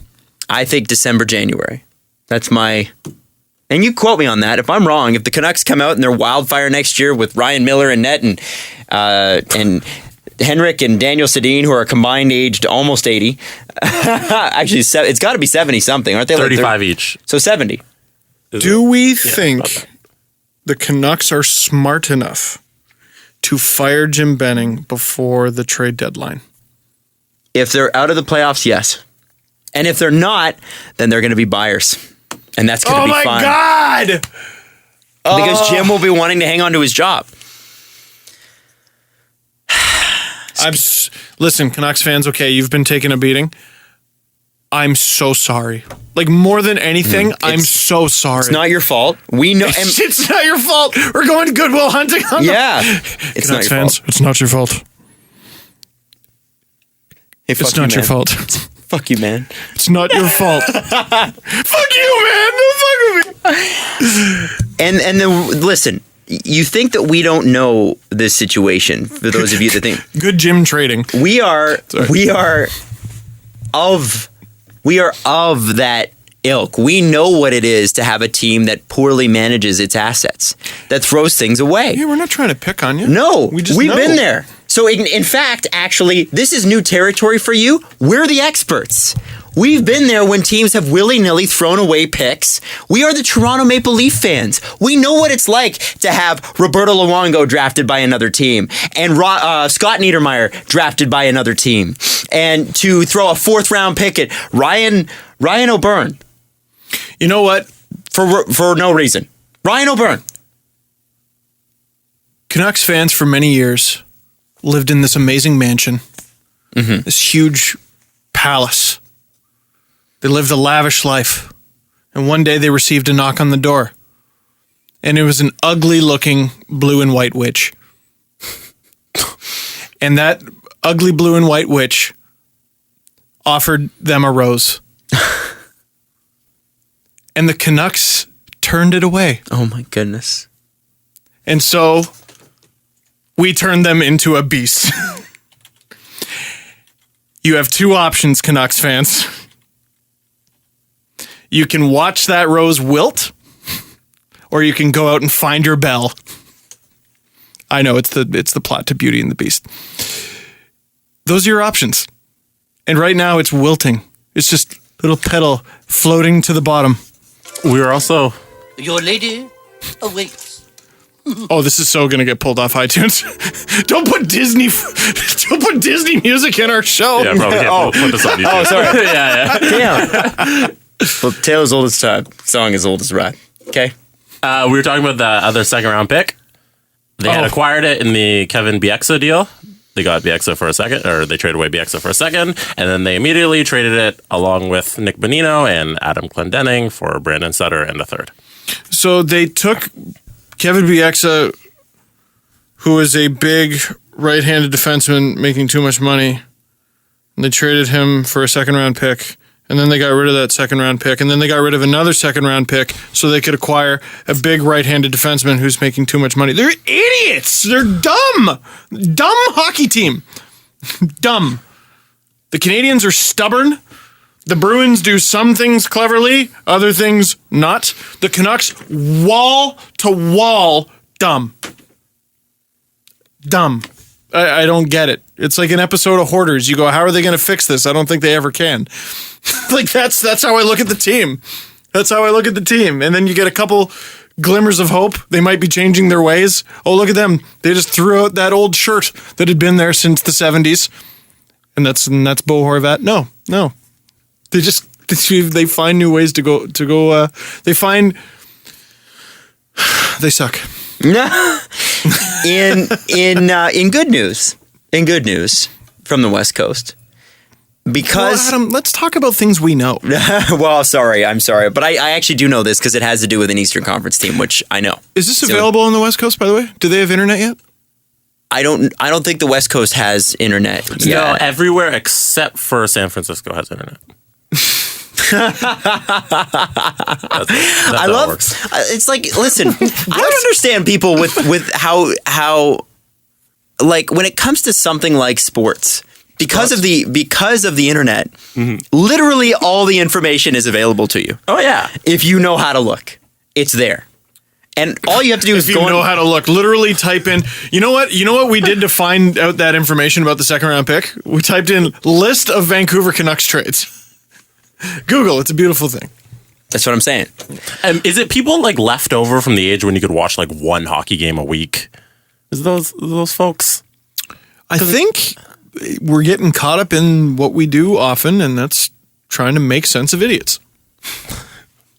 I think December, January. That's my... And you quote me on that. If I'm wrong, if the Canucks come out and they're wildfire next year with Ryan Miller and net and Henrik and Daniel Sedin, who are combined aged almost 80. Actually, it's got to be 70-something, aren't they? 35 each. So 70. Do we think the Canucks are smart enough to fire Jim Benning before the trade deadline? If they're out of the playoffs, yes. And if they're not, then they're going to be buyers. And that's going to be fine. Oh, my God! Because Jim will be wanting to hang on to his job. Listen, Canucks fans, okay, you've been taking a beating. I'm so sorry. Like, more than anything, I'm so sorry. It's not your fault. We know. It's not your fault. We're going to Goodwill Hunting on Yeah. It's Canucks not your fans, fault. It's not your fault. Hey, it's not your fault. Fuck you, man. It's not your fault. Fuck you, man. Don't fuck with me. And then listen, you think that we don't know this situation, for those of you that think. Good Jim trading. We are of that ilk. We know what it is to have a team that poorly manages its assets, that throws things away. Yeah, we're not trying to pick on you. No, we've been there. So in fact, actually, this is new territory for you. We're the experts. We've been there when teams have willy-nilly thrown away picks. We are the Toronto Maple Leaf fans. We know what it's like to have Roberto Luongo drafted by another team and Scott Niedermayer drafted by another team, and to throw a fourth-round pick at Ryan O'Byrne. You know what? For no reason. Ryan O'Byrne. Canucks fans for many years lived in this amazing mansion, this huge palace. They lived a lavish life. And one day they received a knock on the door. And it was an ugly-looking blue and white witch. And that ugly blue and white witch offered them a rose. And the Canucks turned it away. Oh, my goodness. And so we turned them into a beast. You have two options, Canucks fans. You can watch that rose wilt, or you can go out and find your belle. I know, it's the plot to Beauty and the Beast. Those are your options. And right now it's wilting. It's just a little petal floating to the bottom. We are also... Your lady awaits. Oh, this is so going to get pulled off iTunes. Don't put Disney music in our show. Yeah, probably can't put this on YouTube. Oh, sorry. yeah. Damn. Well, Taylor's old as time. Song is old as rat. Okay. We were talking about the other second-round pick. They had acquired it in the Kevin Bieksa deal. They got Bieksa for a second, or they traded away Bieksa for a second, and then they immediately traded it along with Nick Bonino and Adam Clendenning for Brandon Sutter and a third. So they took Kevin Bieksa, who is a big right-handed defenseman making too much money, and they traded him for a second-round pick. And then they got rid of that second-round pick. And then they got rid of another second-round pick so they could acquire a big right-handed defenseman who's making too much money. They're idiots. They're dumb. Dumb hockey team. Dumb. The Canadians are stubborn. The Bruins do some things cleverly, other things not. The Canucks, wall to wall, dumb. Dumb. I don't get it. It's like an episode of Hoarders. You go, how are they going to fix this? I don't think they ever can. Like, that's how I look at the team. That's how I look at the team. And then you get a couple glimmers of hope. They might be changing their ways. Oh, look at them. They just threw out that old shirt that had been there since the 70s. And that's Bo Horvat. No. They find new ways to go. They suck. In good news from the West Coast, Because Adam, let's talk about things we know. well, I'm sorry, but I actually do know this because it has to do with an Eastern Conference team, which I know. Is this available on the West Coast, by the way? Do they have internet yet? I don't think the West Coast has internet. No, everywhere except for San Francisco has internet. That's I love. It's like, listen, I don't understand people with how like when it comes to something like sports. Because of the internet, literally all the information is available to you. Oh yeah, if you know how to look, it's there, and all you have to do is if you know how to look. Literally type in. You know what we did to find out that information about the second round pick? We typed in list of Vancouver Canucks trades. Google. It's a beautiful thing. That's what I'm saying. Is it people like left over from the age when you could watch like one hockey game a week? Is those folks? I think we're getting caught up in what we do often, and that's trying to make sense of idiots.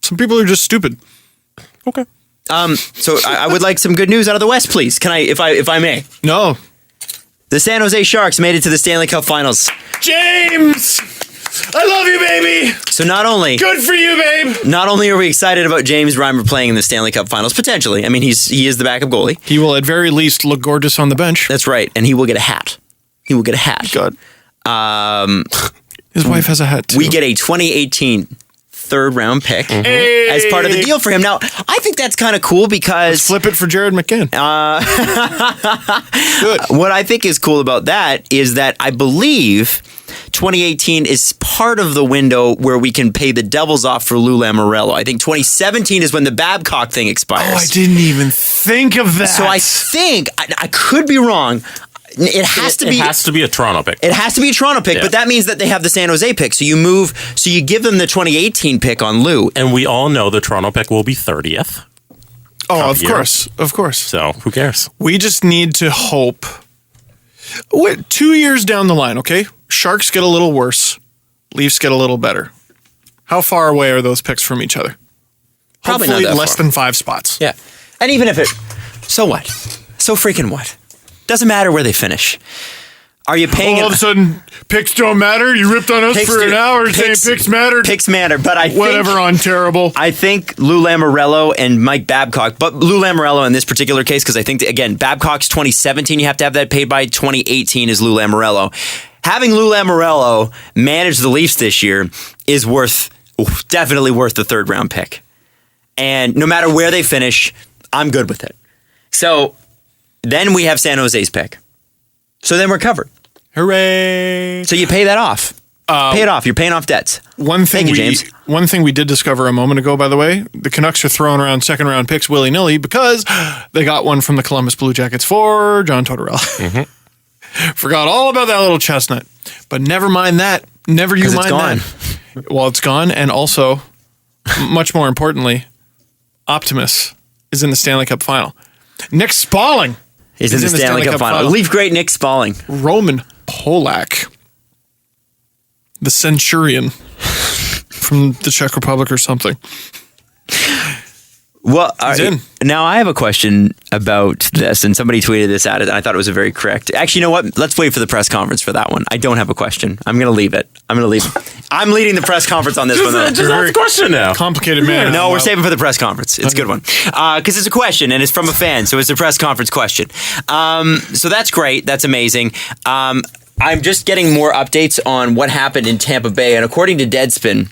Some people are just stupid. Okay. So I would like some good news out of the West, please. Can I, if I may? No. The San Jose Sharks made it to the Stanley Cup Finals. James! I love you, baby! So not only Good for you, babe! Not only are we excited about James Reimer playing in the Stanley Cup Finals, potentially. I mean, he is the backup goalie. He will at very least look gorgeous on the bench. That's right, and he will get a hat. He will get a hat. God. His wife has a hat too. We get a 2018 third round pick as part of the deal for him. Now, I think that's kind of cool because Let's flip it for Jared McCann. Good. What I think is cool about that is that I believe 2018 is part of the window where we can pay the Devils off for Lou Lamoriello. I think 2017 is when the Babcock thing expires. Oh, I didn't even think of that. So I think, I could be wrong, it has to be a Toronto pick. It has to be a Toronto pick, Yeah. but that means that they have the San Jose pick. So you give them the 2018 pick on Lou. And we all know the Toronto pick will be 30th. Oh, of year. course. So who cares? We just need to hope. 2 years down the line, okay? Sharks get a little worse. Leafs get a little better. How far away are those picks from each other? Probably Hopefully not that less far. than 5 spots. Yeah. And even if so what? So freaking what? Doesn't matter where they finish. Are you paying All of a sudden, picks don't matter? You ripped on us Picks for an do- hour picks- saying picks mattered? Picks matter, but I Whatever think, on terrible. I think Lou Lamoriello and Mike Babcock, but Lou Lamoriello in this particular case, because I think, again, Babcock's 2017, you have to have that paid by. 2018 is Lou Lamoriello. Having Lou Lamoriello manage the Leafs this year is definitely worth the third round pick. And no matter where they finish, I'm good with it. So then we have San Jose's pick. So then we're covered. Hooray. So you pay that off. Pay it off. You're paying off debts. One thing Thank you, James. One thing we did discover a moment ago, by the way, the Canucks are throwing around second round picks willy-nilly because they got one from the Columbus Blue Jackets for John Tortorella. Forgot all about that little chestnut. But never mind that. Never you 'Cause mind it's gone. that. Well, it's gone. And also, much more importantly, Optimus is in the Stanley Cup final. Nick Spalling Is in the Stanley Cup final. Leaf great Nick Spalling. Roman Polak, the Centurion from the Czech Republic or something. Well, in. now I have a question about this, and somebody tweeted this at it, and I thought it was a very correct. Actually, you know what? Let's wait for the press conference for that one. I don't have a question. I'm going to leave it. I'm leading the press conference on this one. Though. Just ask a question now. Complicated man. No, we're saving for the press conference. It's a good one. Because it's a question, and it's from a fan, so it's a press conference question. So that's great. That's amazing. I'm just getting more updates on what happened in Tampa Bay, and according to Deadspin,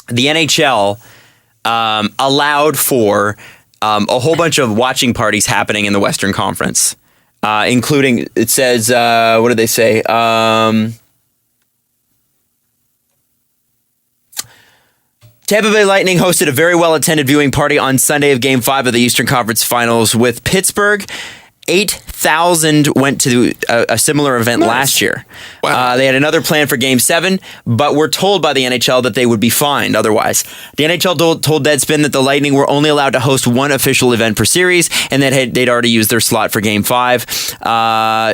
the NHL allowed for a whole bunch of watching parties happening in the Western Conference, including, it says, what did they say? Tampa Bay Lightning hosted a very well-attended viewing party on Sunday of Game 5 of the Eastern Conference Finals with Pittsburgh. 8,000 went to a similar event last year. Wow. They had another plan for Game 7, but were told by the NHL that they would be fined otherwise. The NHL told Deadspin that the Lightning were only allowed to host one official event per series, and that they'd already used their slot for Game 5.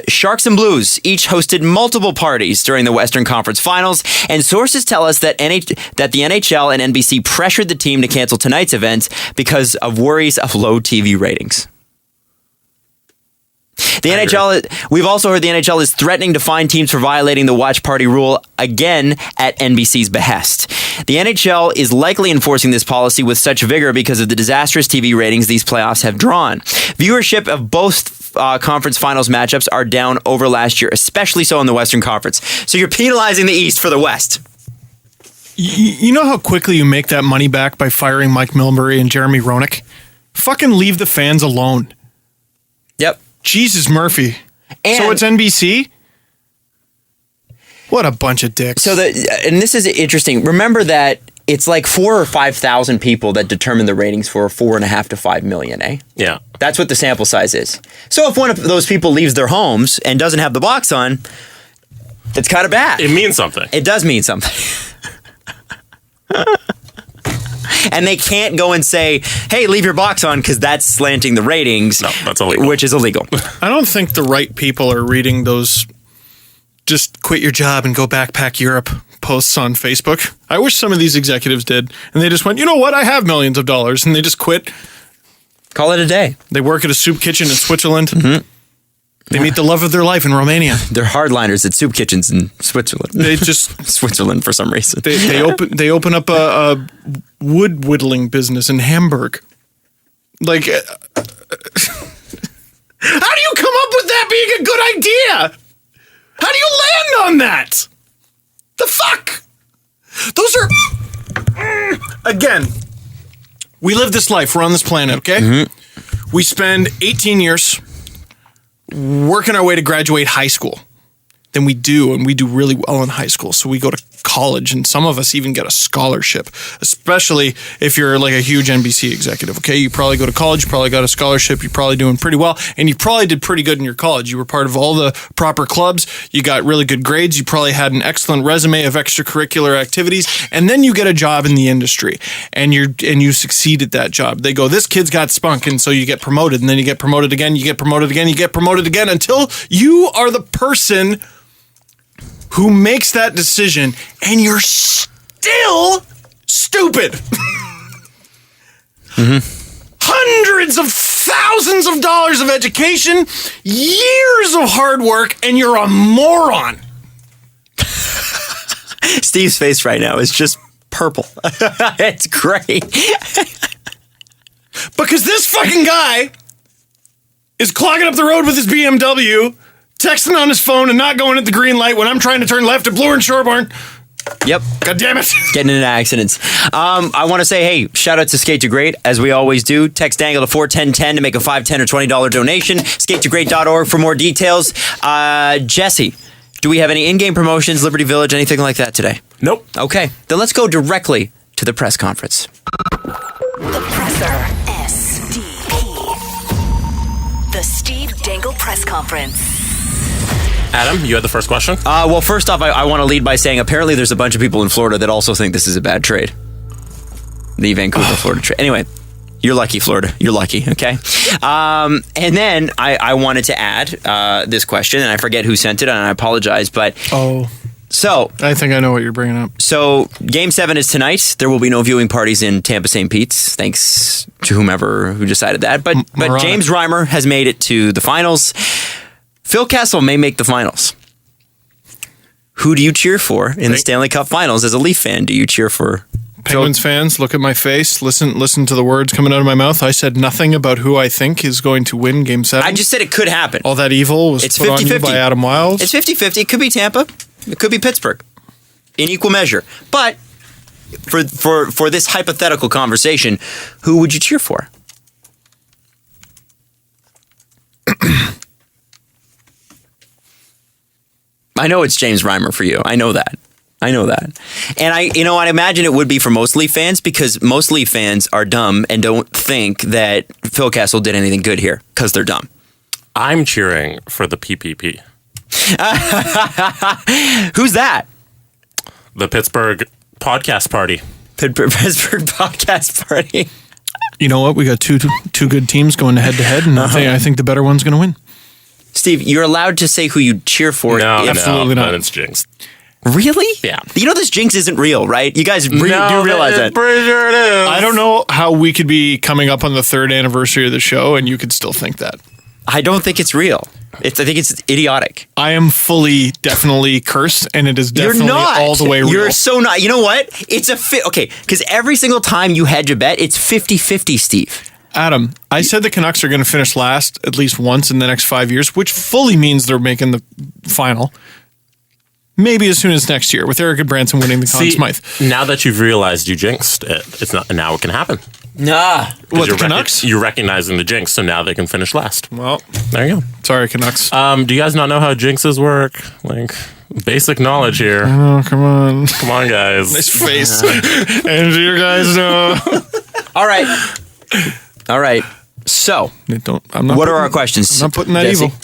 Sharks and Blues each hosted multiple parties during the Western Conference Finals, and sources tell us that the NHL and NBC pressured the team to cancel tonight's event because of worries of low TV ratings. The NHL, we've also heard the NHL is threatening to fine teams for violating the watch party rule again at NBC's behest. The NHL is likely enforcing this policy with such vigor because of the disastrous TV ratings these playoffs have drawn. Viewership of both conference finals matchups are down over last year, especially so in the Western Conference. So you're penalizing the East for the West. You know how quickly you make that money back by firing Mike Milbury and Jeremy Roenick? Fucking leave the fans alone. Yep. Jesus Murphy. And so it's NBC? What a bunch of dicks. and this is interesting. Remember that it's like 4,000 or 5,000 people that determine the ratings for 4.5 to 5 million, eh? Yeah. That's what the sample size is. So if one of those people leaves their homes and doesn't have the box on, it's kind of bad. It means something. It does mean something. And they can't go and say, hey, leave your box on because that's slanting the ratings. No, that's illegal. Which is illegal. I don't think the right people are reading those just quit your job and go backpack Europe posts on Facebook. I wish some of these executives did. And they just went, you know what? I have millions of dollars. And they just quit. Call it a day. They work at a soup kitchen in Switzerland. Mm-hmm. They meet the love of their life in Romania. They're hardliners at soup kitchens in Switzerland. They just Switzerland for some reason. they open up a wood whittling business in Hamburg. Like, how do you come up with that being a good idea? How do you land on that? The fuck? Those are again. We live this life. We're on this planet, okay? Mm-hmm. We spend 18 years working our way to graduate high school. Then we do really well in high school. So we go to college, and some of us even get a scholarship, especially if you're like a huge NBC executive, okay? You probably go to college, you probably got a scholarship, you're probably doing pretty well, and you probably did pretty good in your college. You were part of all the proper clubs, you got really good grades, you probably had an excellent resume of extracurricular activities, and then you get a job in the industry, and you succeed at that job. They go, this kid's got spunk, and so you get promoted, and then you get promoted again, you get promoted again, you get promoted again, until you are the person who makes that decision, and you're still stupid. Mm-hmm. Hundreds of thousands of dollars of education, years of hard work, and you're a moron. Steve's face right now is just purple. It's great. Because this fucking guy is clogging up the road with his BMW, texting on his phone and not going at the green light when I'm trying to turn left at Bloor and Shoreborn. Yep. God damn it. Getting into accidents. I want to say, hey, shout out to Skate to Great, as we always do. Text Dangle to 41010 to make a $5, $10, or $20 donation. SkateToGreat.org for more details. Jesse, do we have any in-game promotions, Liberty Village, anything like that today? Nope. Okay. Then let's go directly to the press conference. The Presser. SDP. The Steve Dangle Press Conference. Adam, you had the first question? Well, first off, I want to lead by saying apparently there's a bunch of people in Florida that also think this is a bad trade. The Vancouver, Florida trade. Anyway, you're lucky, Florida. You're lucky, okay? And then I wanted to add this question, and I forget who sent it, and I apologize, but... So... I think I know what you're bringing up. So, Game 7 is tonight. There will be no viewing parties in Tampa St. Pete's, thanks to whomever who decided that. But James Reimer has made it to the finals. Phil Kessel may make the finals. Who do you cheer for in the Stanley Cup Finals as a Leaf fan? Do you cheer for Penguins fans? Look at my face. Listen to the words coming out of my mouth. I said nothing about who I think is going to win Game 7. I just said it could happen. All that evil was It's put 50-50. on you by Adam Wiles. It's 50-50. It could be Tampa. It could be Pittsburgh. In equal measure. But for this hypothetical conversation, who would you cheer for? I know it's James Reimer for you. I know that. And I imagine it would be for most Leaf fans because most Leaf fans are dumb and don't think that Phil Kessel did anything good here because they're dumb. I'm cheering for the PPP. Who's that? The Pittsburgh Podcast Party. Pittsburgh Podcast Party. You know what? We got two good teams going head-to-head, and I think the better one's going to win. Steve, you're allowed to say who you cheer for. No, absolutely not. It's jinxed. Really? Yeah. You know this jinx isn't real, right? You guys do realize that. Pretty sure it is. I don't know how we could be coming up on the 3rd anniversary of the show, and you could still think that. I don't think it's real. I think it's idiotic. I am fully, definitely cursed, and it is definitely You're not. all the way real. You're so not. You know what? It's okay, because every single time you hedge a bet, it's 50-50, Steve. Adam, I said the Canucks are going to finish last at least once in the next 5 years, which fully means they're making the final. Maybe as soon as next year, with Eric Branson winning the Conn Smythe. Now that you've realized you jinxed it, it's not. Now it can happen. Nah. What, the Canucks? You're recognizing the jinx, so now they can finish last. Well, There you go. sorry, Canucks. Do you guys not know how jinxes work? Like, basic knowledge here. Oh, come on. Come on, guys. Nice face. And do you guys know? All right. So, I'm not what are our questions? I'm not putting that Jesse? evil.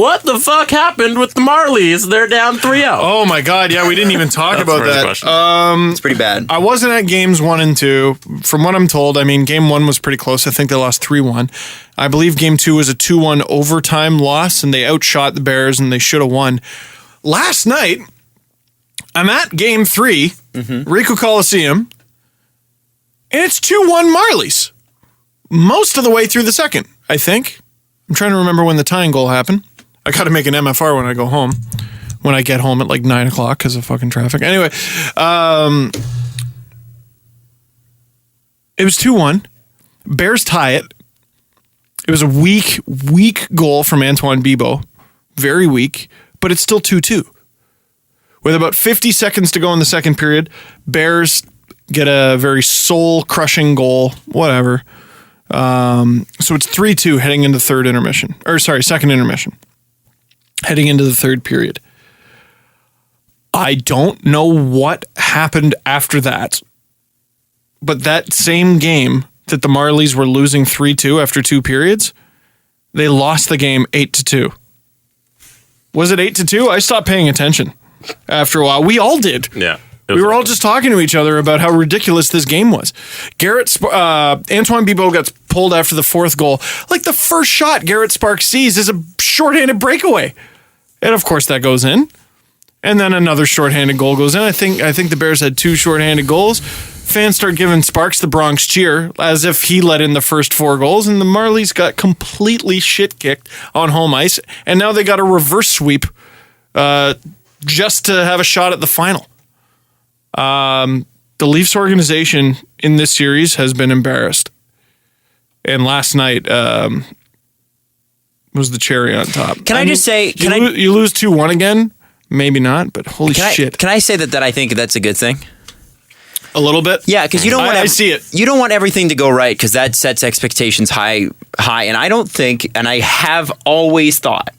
What the fuck happened with the Marlies? They're down 3-0. Oh my God! Yeah, we didn't even talk That's about the first that. question. It's pretty bad. I wasn't at games 1 and 2. From what I'm told, I mean, game 1 was pretty close. I think they lost 3-1. I believe game 2 was a 2-1 overtime loss, and they outshot the Bears, and they should have won. Last night, I'm at game 3, Ricoh Coliseum, and it's 2-1 Marlies. Most of the way through the second, I think. I'm trying to remember when the tying goal happened. I got to make an MFR when I go home. When I get home at like 9 o'clock because of fucking traffic. Anyway, it was 2-1. Bears tie it. It was a weak goal from Antoine Bibeau. Very weak, but it's still 2-2. With about 50 seconds to go in the second period, Bears get a very soul-crushing goal, whatever. So it's 3-2 heading into second intermission. Heading into the third period. I don't know what happened after that, but that same game that the Marlies were losing 3-2 after 2 periods, they lost the game 8-2. Was it 8-2? I stopped paying attention after a while. We all did. Yeah. We were all just talking to each other about how ridiculous this game was. Antoine Bibeau gets pulled after the 4th goal. Like the first shot Garrett Sparks sees is a shorthanded breakaway. And of course that goes in. And then another shorthanded goal goes in. I think the Bears had 2 shorthanded goals. Fans start giving Sparks the Bronx cheer as if he let in the first 4 goals. And the Marlies got completely shit kicked on home ice. And now they got a reverse sweep just to have a shot at the final. The Leafs organization in this series has been embarrassed. And last night was the cherry on top. Can I just say... You lose 2-1 again? Maybe not, but holy shit. Can I say that I think that's a good thing? A little bit? Yeah, because you don't want... I see it. You don't want everything to go right because that sets expectations high. And I don't think, and I have always thought,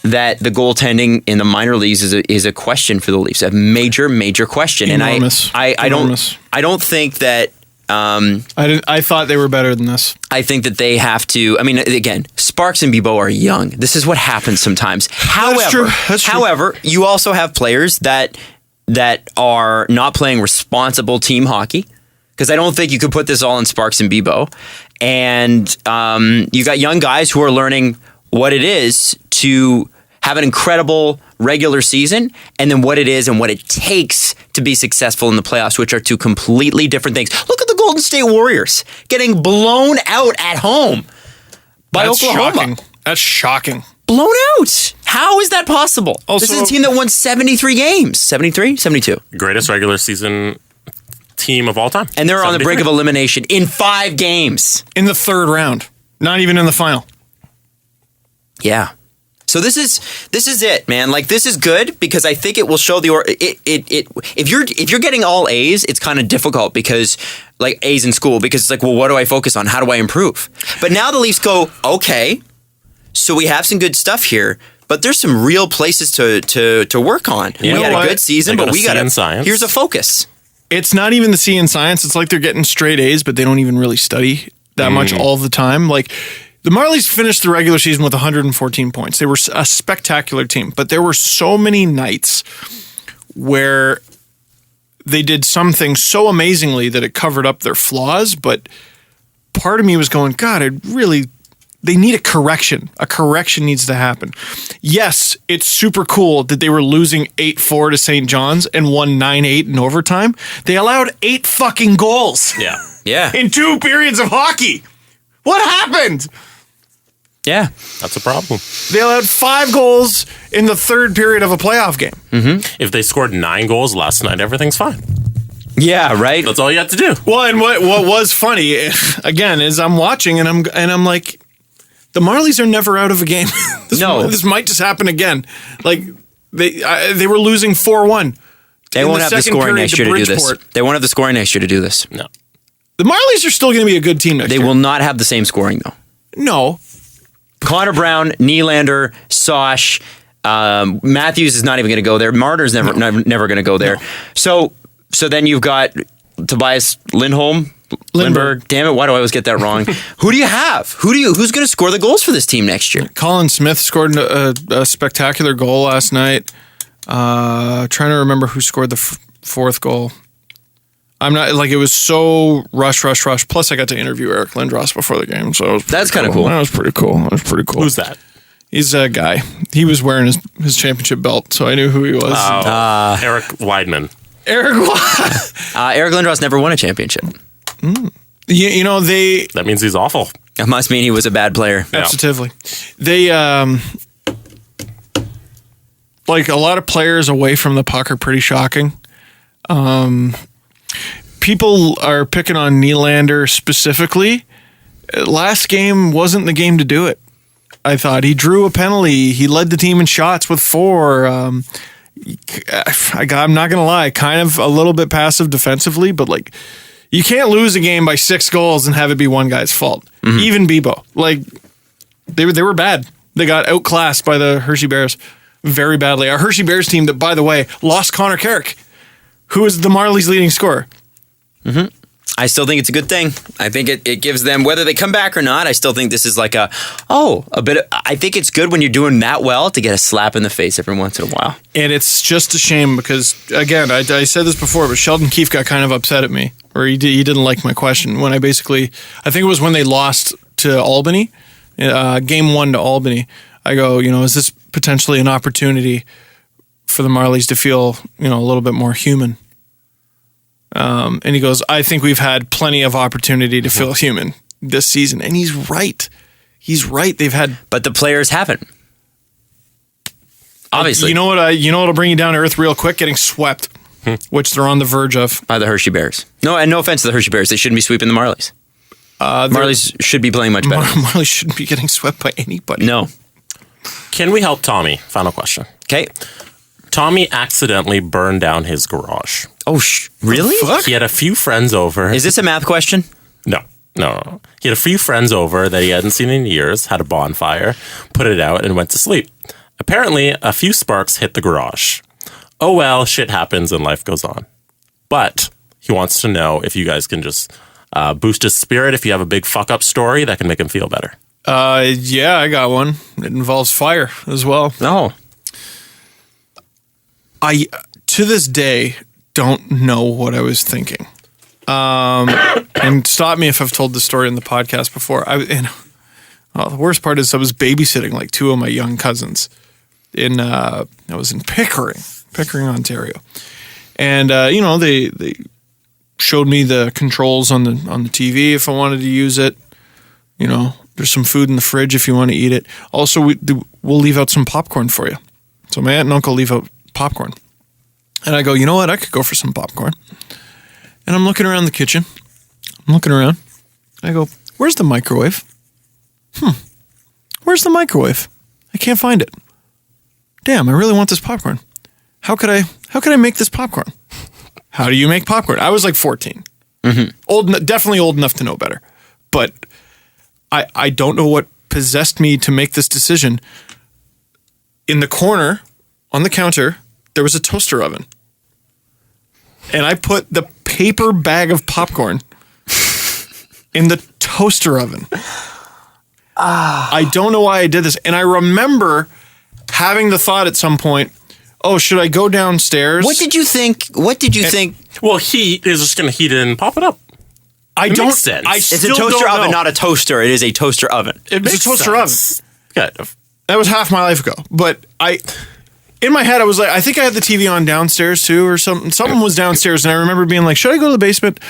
that the goaltending in the minor leagues is a question for the Leafs, a major question. Enormous. And I don't think that. I thought they were better than this. I think that they have to. I mean, again, Sparks and Bibeau are young. This is what happens sometimes. That's true. However, you also have players that are not playing responsible team hockey. Because I don't think you could put this all in Sparks and Bibeau. And you got young guys who are learning what it is to have an incredible regular season, and then what it is and what it takes to be successful in the playoffs, which are 2 completely different things. Look at the Golden State Warriors getting blown out at home by Oklahoma. That's shocking. Blown out. How is that possible? Also, this is a team that won 73 games. 73? 72. Greatest regular season team of all time. And they're on the brink of elimination in 5 games. In the 3rd round. Not even in the final. Yeah. So this is it, man. Like, this is good because I think it will show if you're getting all A's, it's kind of difficult because like A's in school, because it's like, well, what do I focus on? How do I improve? But now the Leafs go, okay, so we have some good stuff here, but there's some real places to work on. We had a good season, but we got to. Here's a focus. It's not even the C in science. It's like they're getting straight A's, but they don't even really study that much all the time. Like, the Marlies finished the regular season with 114 points. They were a spectacular team, but there were so many nights where they did something so amazingly that it covered up their flaws, but part of me was going, God, they need a correction. A correction needs to happen. Yes, it's super cool that they were losing 8-4 to St. John's and won 9-8 in overtime. They allowed 8 fucking goals. Yeah. Yeah. In 2 periods of hockey. What happened? Yeah. That's a problem. They allowed 5 goals in the third period of a playoff game. If they scored 9 goals last night, everything's fine. Yeah, right? That's all you have to do. Well, and what was funny, again, is I'm watching and I'm like, the Marlies are never out of a game. This might just happen again. Like, they were losing 4-1. They won't have the scoring next year to do this. They won't have the scoring next year to do this. No. The Marlies are still going to be a good team next year. They will not have the same scoring, though. No. Connor Brown, Nylander, Sosh, Matthews is not even going to go there. Marner's never going to go there. No. So then you've got Tobias Lindberg. Damn it, why do I always get that wrong? Who do you have? Who's going to score the goals for this team next year? Colin Smith scored a spectacular goal last night. Trying to remember who scored the fourth goal. I'm not like it was so rush. Plus, I got to interview Eric Lindros before the game, so that's kind of cool. That was pretty cool. Who's that? He's a guy. He was wearing his championship belt, so I knew who he was. Eric Weidman. Eric Lindros never won a championship. You know they. That means he's awful. That must mean he was a bad player. Absolutely. They like a lot of players away from the puck are pretty shocking. People are picking on Nylander specifically. Last game wasn't the game to do it. I thought he drew a penalty. He led the team in shots with 4. I'm not going to lie, kind of a little bit passive defensively, but like you can't lose a game by 6 goals and have it be one guy's fault. Mm-hmm. Even Bebo. Like they were bad. They got outclassed by the Hershey Bears very badly. Our Hershey Bears team that, by the way, lost Connor Carrick, who is the Marlies' leading scorer. Mm-hmm. I still think it's a good thing. I think it gives them, whether they come back or not, I still think this is like I think it's good when you're doing that well to get a slap in the face every once in a while. And it's just a shame because, again, I said this before, but Sheldon Keefe got kind of upset at me, or he didn't like my question when I think it was when they lost to Albany, game 1 to Albany. I go, is this potentially an opportunity for the Marlies to feel, a little bit more human? And he goes, I think we've had plenty of opportunity to feel human this season. And he's right. But the players haven't. Obviously. You know what'll bring you down to earth real quick? Getting swept, which they're on the verge of. By the Hershey Bears. No, and no offense to the Hershey Bears. They shouldn't be sweeping the Marlies. Marlies should be playing much better. Marlies shouldn't be getting swept by anybody. No. Can we help Tommy? Final question. Okay. Tommy accidentally burned down his garage. Oh, really? He had a few friends over. Is this a math question? No. He had a few friends over that he hadn't seen in years, had a bonfire, put it out, and went to sleep. Apparently, a few sparks hit the garage. Oh well, shit happens and life goes on. But he wants to know if you guys can just boost his spirit, if you have a big fuck-up story that can make him feel better. Yeah, I got one. It involves fire as well. No. I, to this day, don't know what I was thinking. And stop me if I've told the story in the podcast before. The worst part is I was babysitting like 2 of my young cousins. I was in Pickering, Ontario. And, they showed me the controls on the TV if I wanted to use it. There's some food in the fridge if you want to eat it. Also, we'll leave out some popcorn for you. So my aunt and uncle leave out popcorn. And I go, you know what? I could go for some popcorn. And I'm looking around the kitchen. I go, where's the microwave? Where's the microwave? I can't find it. Damn, I really want this popcorn. How could I make this popcorn? How do you make popcorn? I was like 14. Mm-hmm. Definitely old enough to know better. But I don't know what possessed me to make this decision. In the corner, on the counter, there was a toaster oven. And I put the paper bag of popcorn in the toaster oven. I don't know why I did this. And I remember having the thought at some point, oh, should I go downstairs? What did you think? Well, heat is just going to heat it and pop it up. It makes sense. It's a toaster oven, not a toaster. It is a toaster oven. It's a toaster oven. Kind of. That was half my life ago. But in my head, I was like, I think I had the TV on downstairs too or something. Something was downstairs. And I remember being like, should I go to the basement?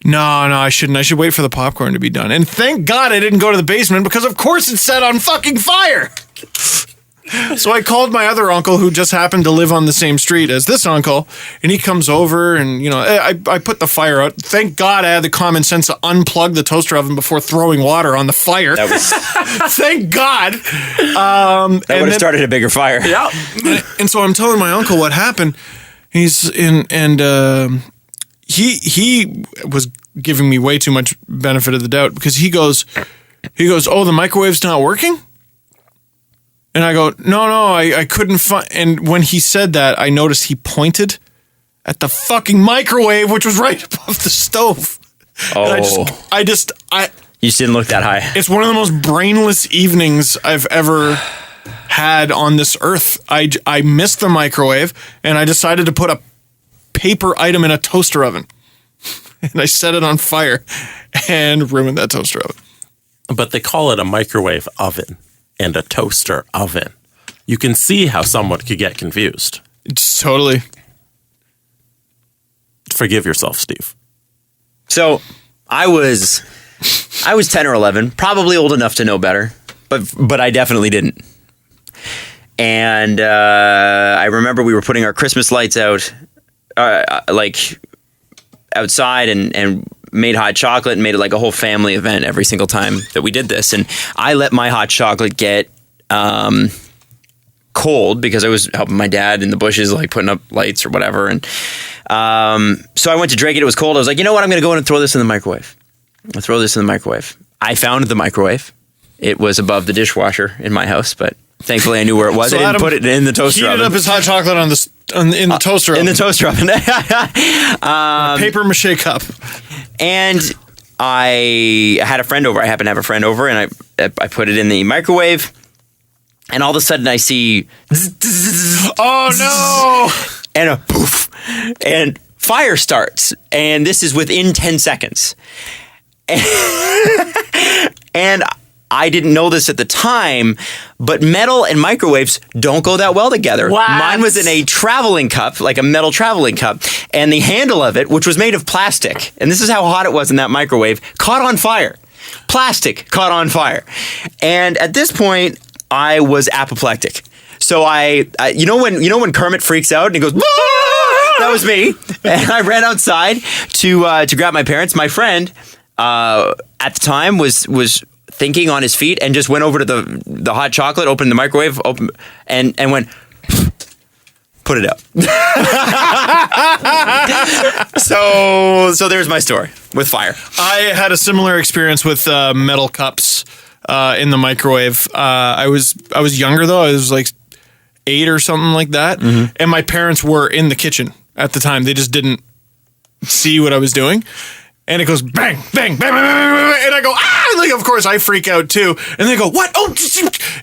No, I shouldn't. I should wait for the popcorn to be done. And thank God I didn't go to the basement because, of course, it's set on fucking fire. So I called my other uncle who just happened to live on the same street as this uncle, and he comes over and, I put the fire out. Thank God I had the common sense to unplug the toaster oven before throwing water on the fire. That was Thank God. that would have started a bigger fire. Yeah. And so I'm telling my uncle what happened. He's in, and he was giving me way too much benefit of the doubt because he goes, oh, the microwave's not working? And I go, no, I couldn't find. And when he said that, I noticed he pointed at the fucking microwave, which was right above the stove. Oh. And I just You just didn't look that high. it's one of the most brainless evenings I've ever had on this earth. I missed the microwave and I decided to put a paper item in a toaster oven. And I set it on fire and ruined that toaster oven. But they call it a microwave oven and a toaster oven. You can see how someone could get confused. Just totally. Forgive yourself, Steve. So I was 10 or 11, probably old enough to know better, but I definitely didn't. And I remember we were putting our Christmas lights out, outside, and made hot chocolate and made it like a whole family event every single time that we did this. And I let my hot chocolate get cold because I was helping my dad in the bushes, like putting up lights or whatever. And so I went to drink it. It was cold. I was like, you know what? I'm going to go in and throw this in the microwave. I'll throw this in the microwave. I found the microwave. It was above the dishwasher in my house, but thankfully I knew where it was. So I didn't Adam put it in the toaster oven. Heated up his hot chocolate in the toaster oven. In the toaster oven. Paper mache cup. And I had a friend over. I happened to have a friend over, and I put it in the microwave. And all of a sudden, I see, Oh no! and a poof, and fire starts. And this is within 10 seconds. And I didn't know this at the time, but metal and microwaves don't go that well together. What? Mine was in a traveling cup, like a metal traveling cup, and the handle of it, which was made of plastic, and this is how hot it was in that microwave, caught on fire. Plastic caught on fire. And at this point, I was apoplectic. So I you know when Kermit freaks out and he goes, "Ah!" That was me. And I ran outside to grab my parents. My friend at the time was thinking on his feet and just went over to the hot chocolate, opened the microwave, and went, put it up. So there's my story with fire. I had a similar experience with metal cups in the microwave. I was younger though. I was like 8 or something like that. Mm-hmm. And my parents were in the kitchen at the time. They just didn't see what I was doing. And it goes bang, bang, bang, bang, bang, bang, and I go, ah! Like, of course, I freak out too. And they go, what? Oh,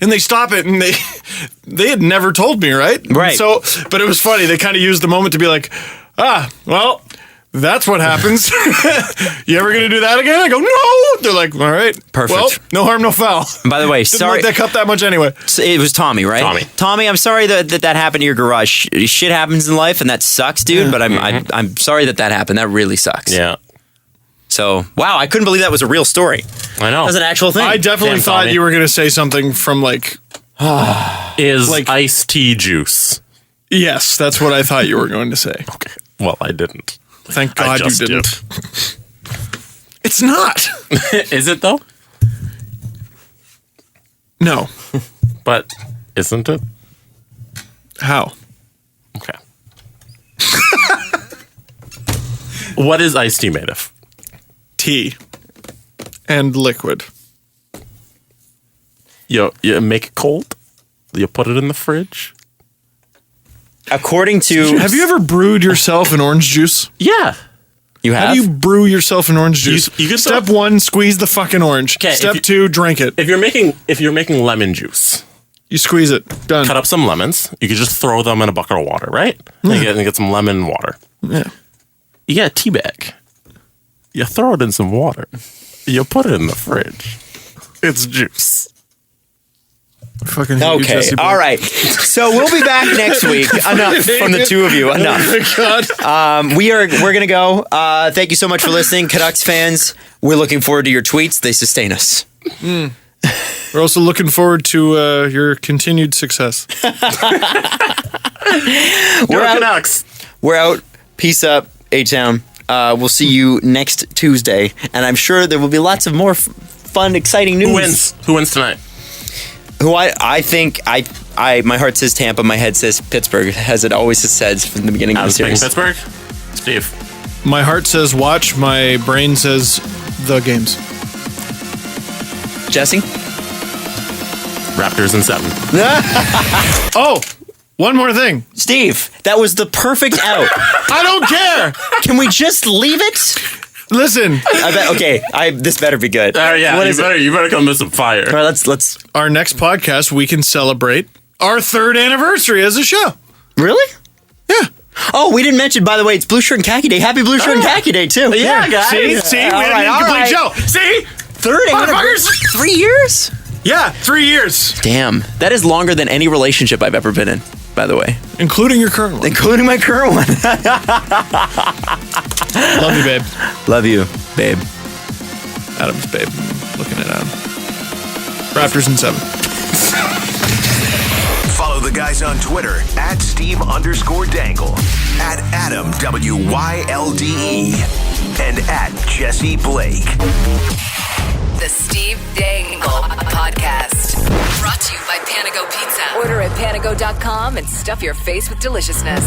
and they stop it, and they had never told me, right? Right. So, but it was funny. They kind of used the moment to be like, well, that's what happens. You ever gonna do that again? I go, no. They're like, all right, Perfect. Well, no harm, no foul. By the way, Didn't sorry. like that cup that much anyway. It was Tommy, right? Tommy, I'm sorry that happened to your garage. Shit happens in life, and that sucks, dude. Yeah. But I'm sorry that happened. That really sucks. Yeah. So, wow, I couldn't believe that was a real story. I know. That was an actual thing. I definitely thought Tommy. you were gonna say something from like iced tea juice. Yes, that's what I thought you were going to say. Okay. Well, I didn't. Thank God you didn't. It's not. Is it though? No. But isn't it? How? Okay. What is iced tea made of? Tea and liquid. You make it cold. You put it in the fridge. According to... Have you ever brewed yourself an orange juice? Yeah. You have? How do you brew yourself an orange juice? You can Step 1, squeeze the fucking orange. Step 2, drink it. If you're making lemon juice, you squeeze it. Done. cut up some lemons. You could just throw them in a bucket of water, right? Yeah. And get some lemon water. Yeah. You get a tea bag. You throw it in some water. You put it in the fridge. It's juice. Fucking hate you, Okay, Jesse Blake. all right. So we'll be back next week. Enough from the two of you. Enough. Oh my God. We're gonna go. Thank you so much for listening, Canucks fans. We're looking forward to your tweets. They sustain us. We're also looking forward to your continued success. We're out. Canucks. We're out. Peace up, A-Town. We'll see you next Tuesday, and I'm sure there will be lots of more fun, exciting news. Who wins? Who wins tonight? Who I think my heart says Tampa, my head says Pittsburgh, as it always has said from the beginning of the Adam's series. picking Pittsburgh. Steve. My heart says watch. My brain says the games. Jesse? Raptors in 7. Oh, one more thing. Steve, that was the perfect out. I don't care. Can we just leave it? Listen, I bet. Okay, this better be good. Yeah, What you is it? better you better come with some fire. All right, let's. our next podcast, we can celebrate our 3rd anniversary as a show. Really? Yeah. Oh, we didn't mention, by the way, it's Blue Shirt and Khaki Day. Happy Blue Shirt and Khaki Day, too. Yeah, guys. See, we All had right, an all incomplete right. show. See? Third anniversary? 3 years? Yeah, 3 years, Damn, that is longer than any relationship I've ever been in, by the way. including your current one. Including my current one. Love you, babe. Love you, babe. Adam's babe. Looking at Adam. Raptors in 7. Follow the guys on Twitter at Steve_Dangle, at Adam WYLDE, and at Jesse Blake. The Steve Dangle Podcast. Brought to you by Panago Pizza. Order at panago.com and stuff your face with deliciousness.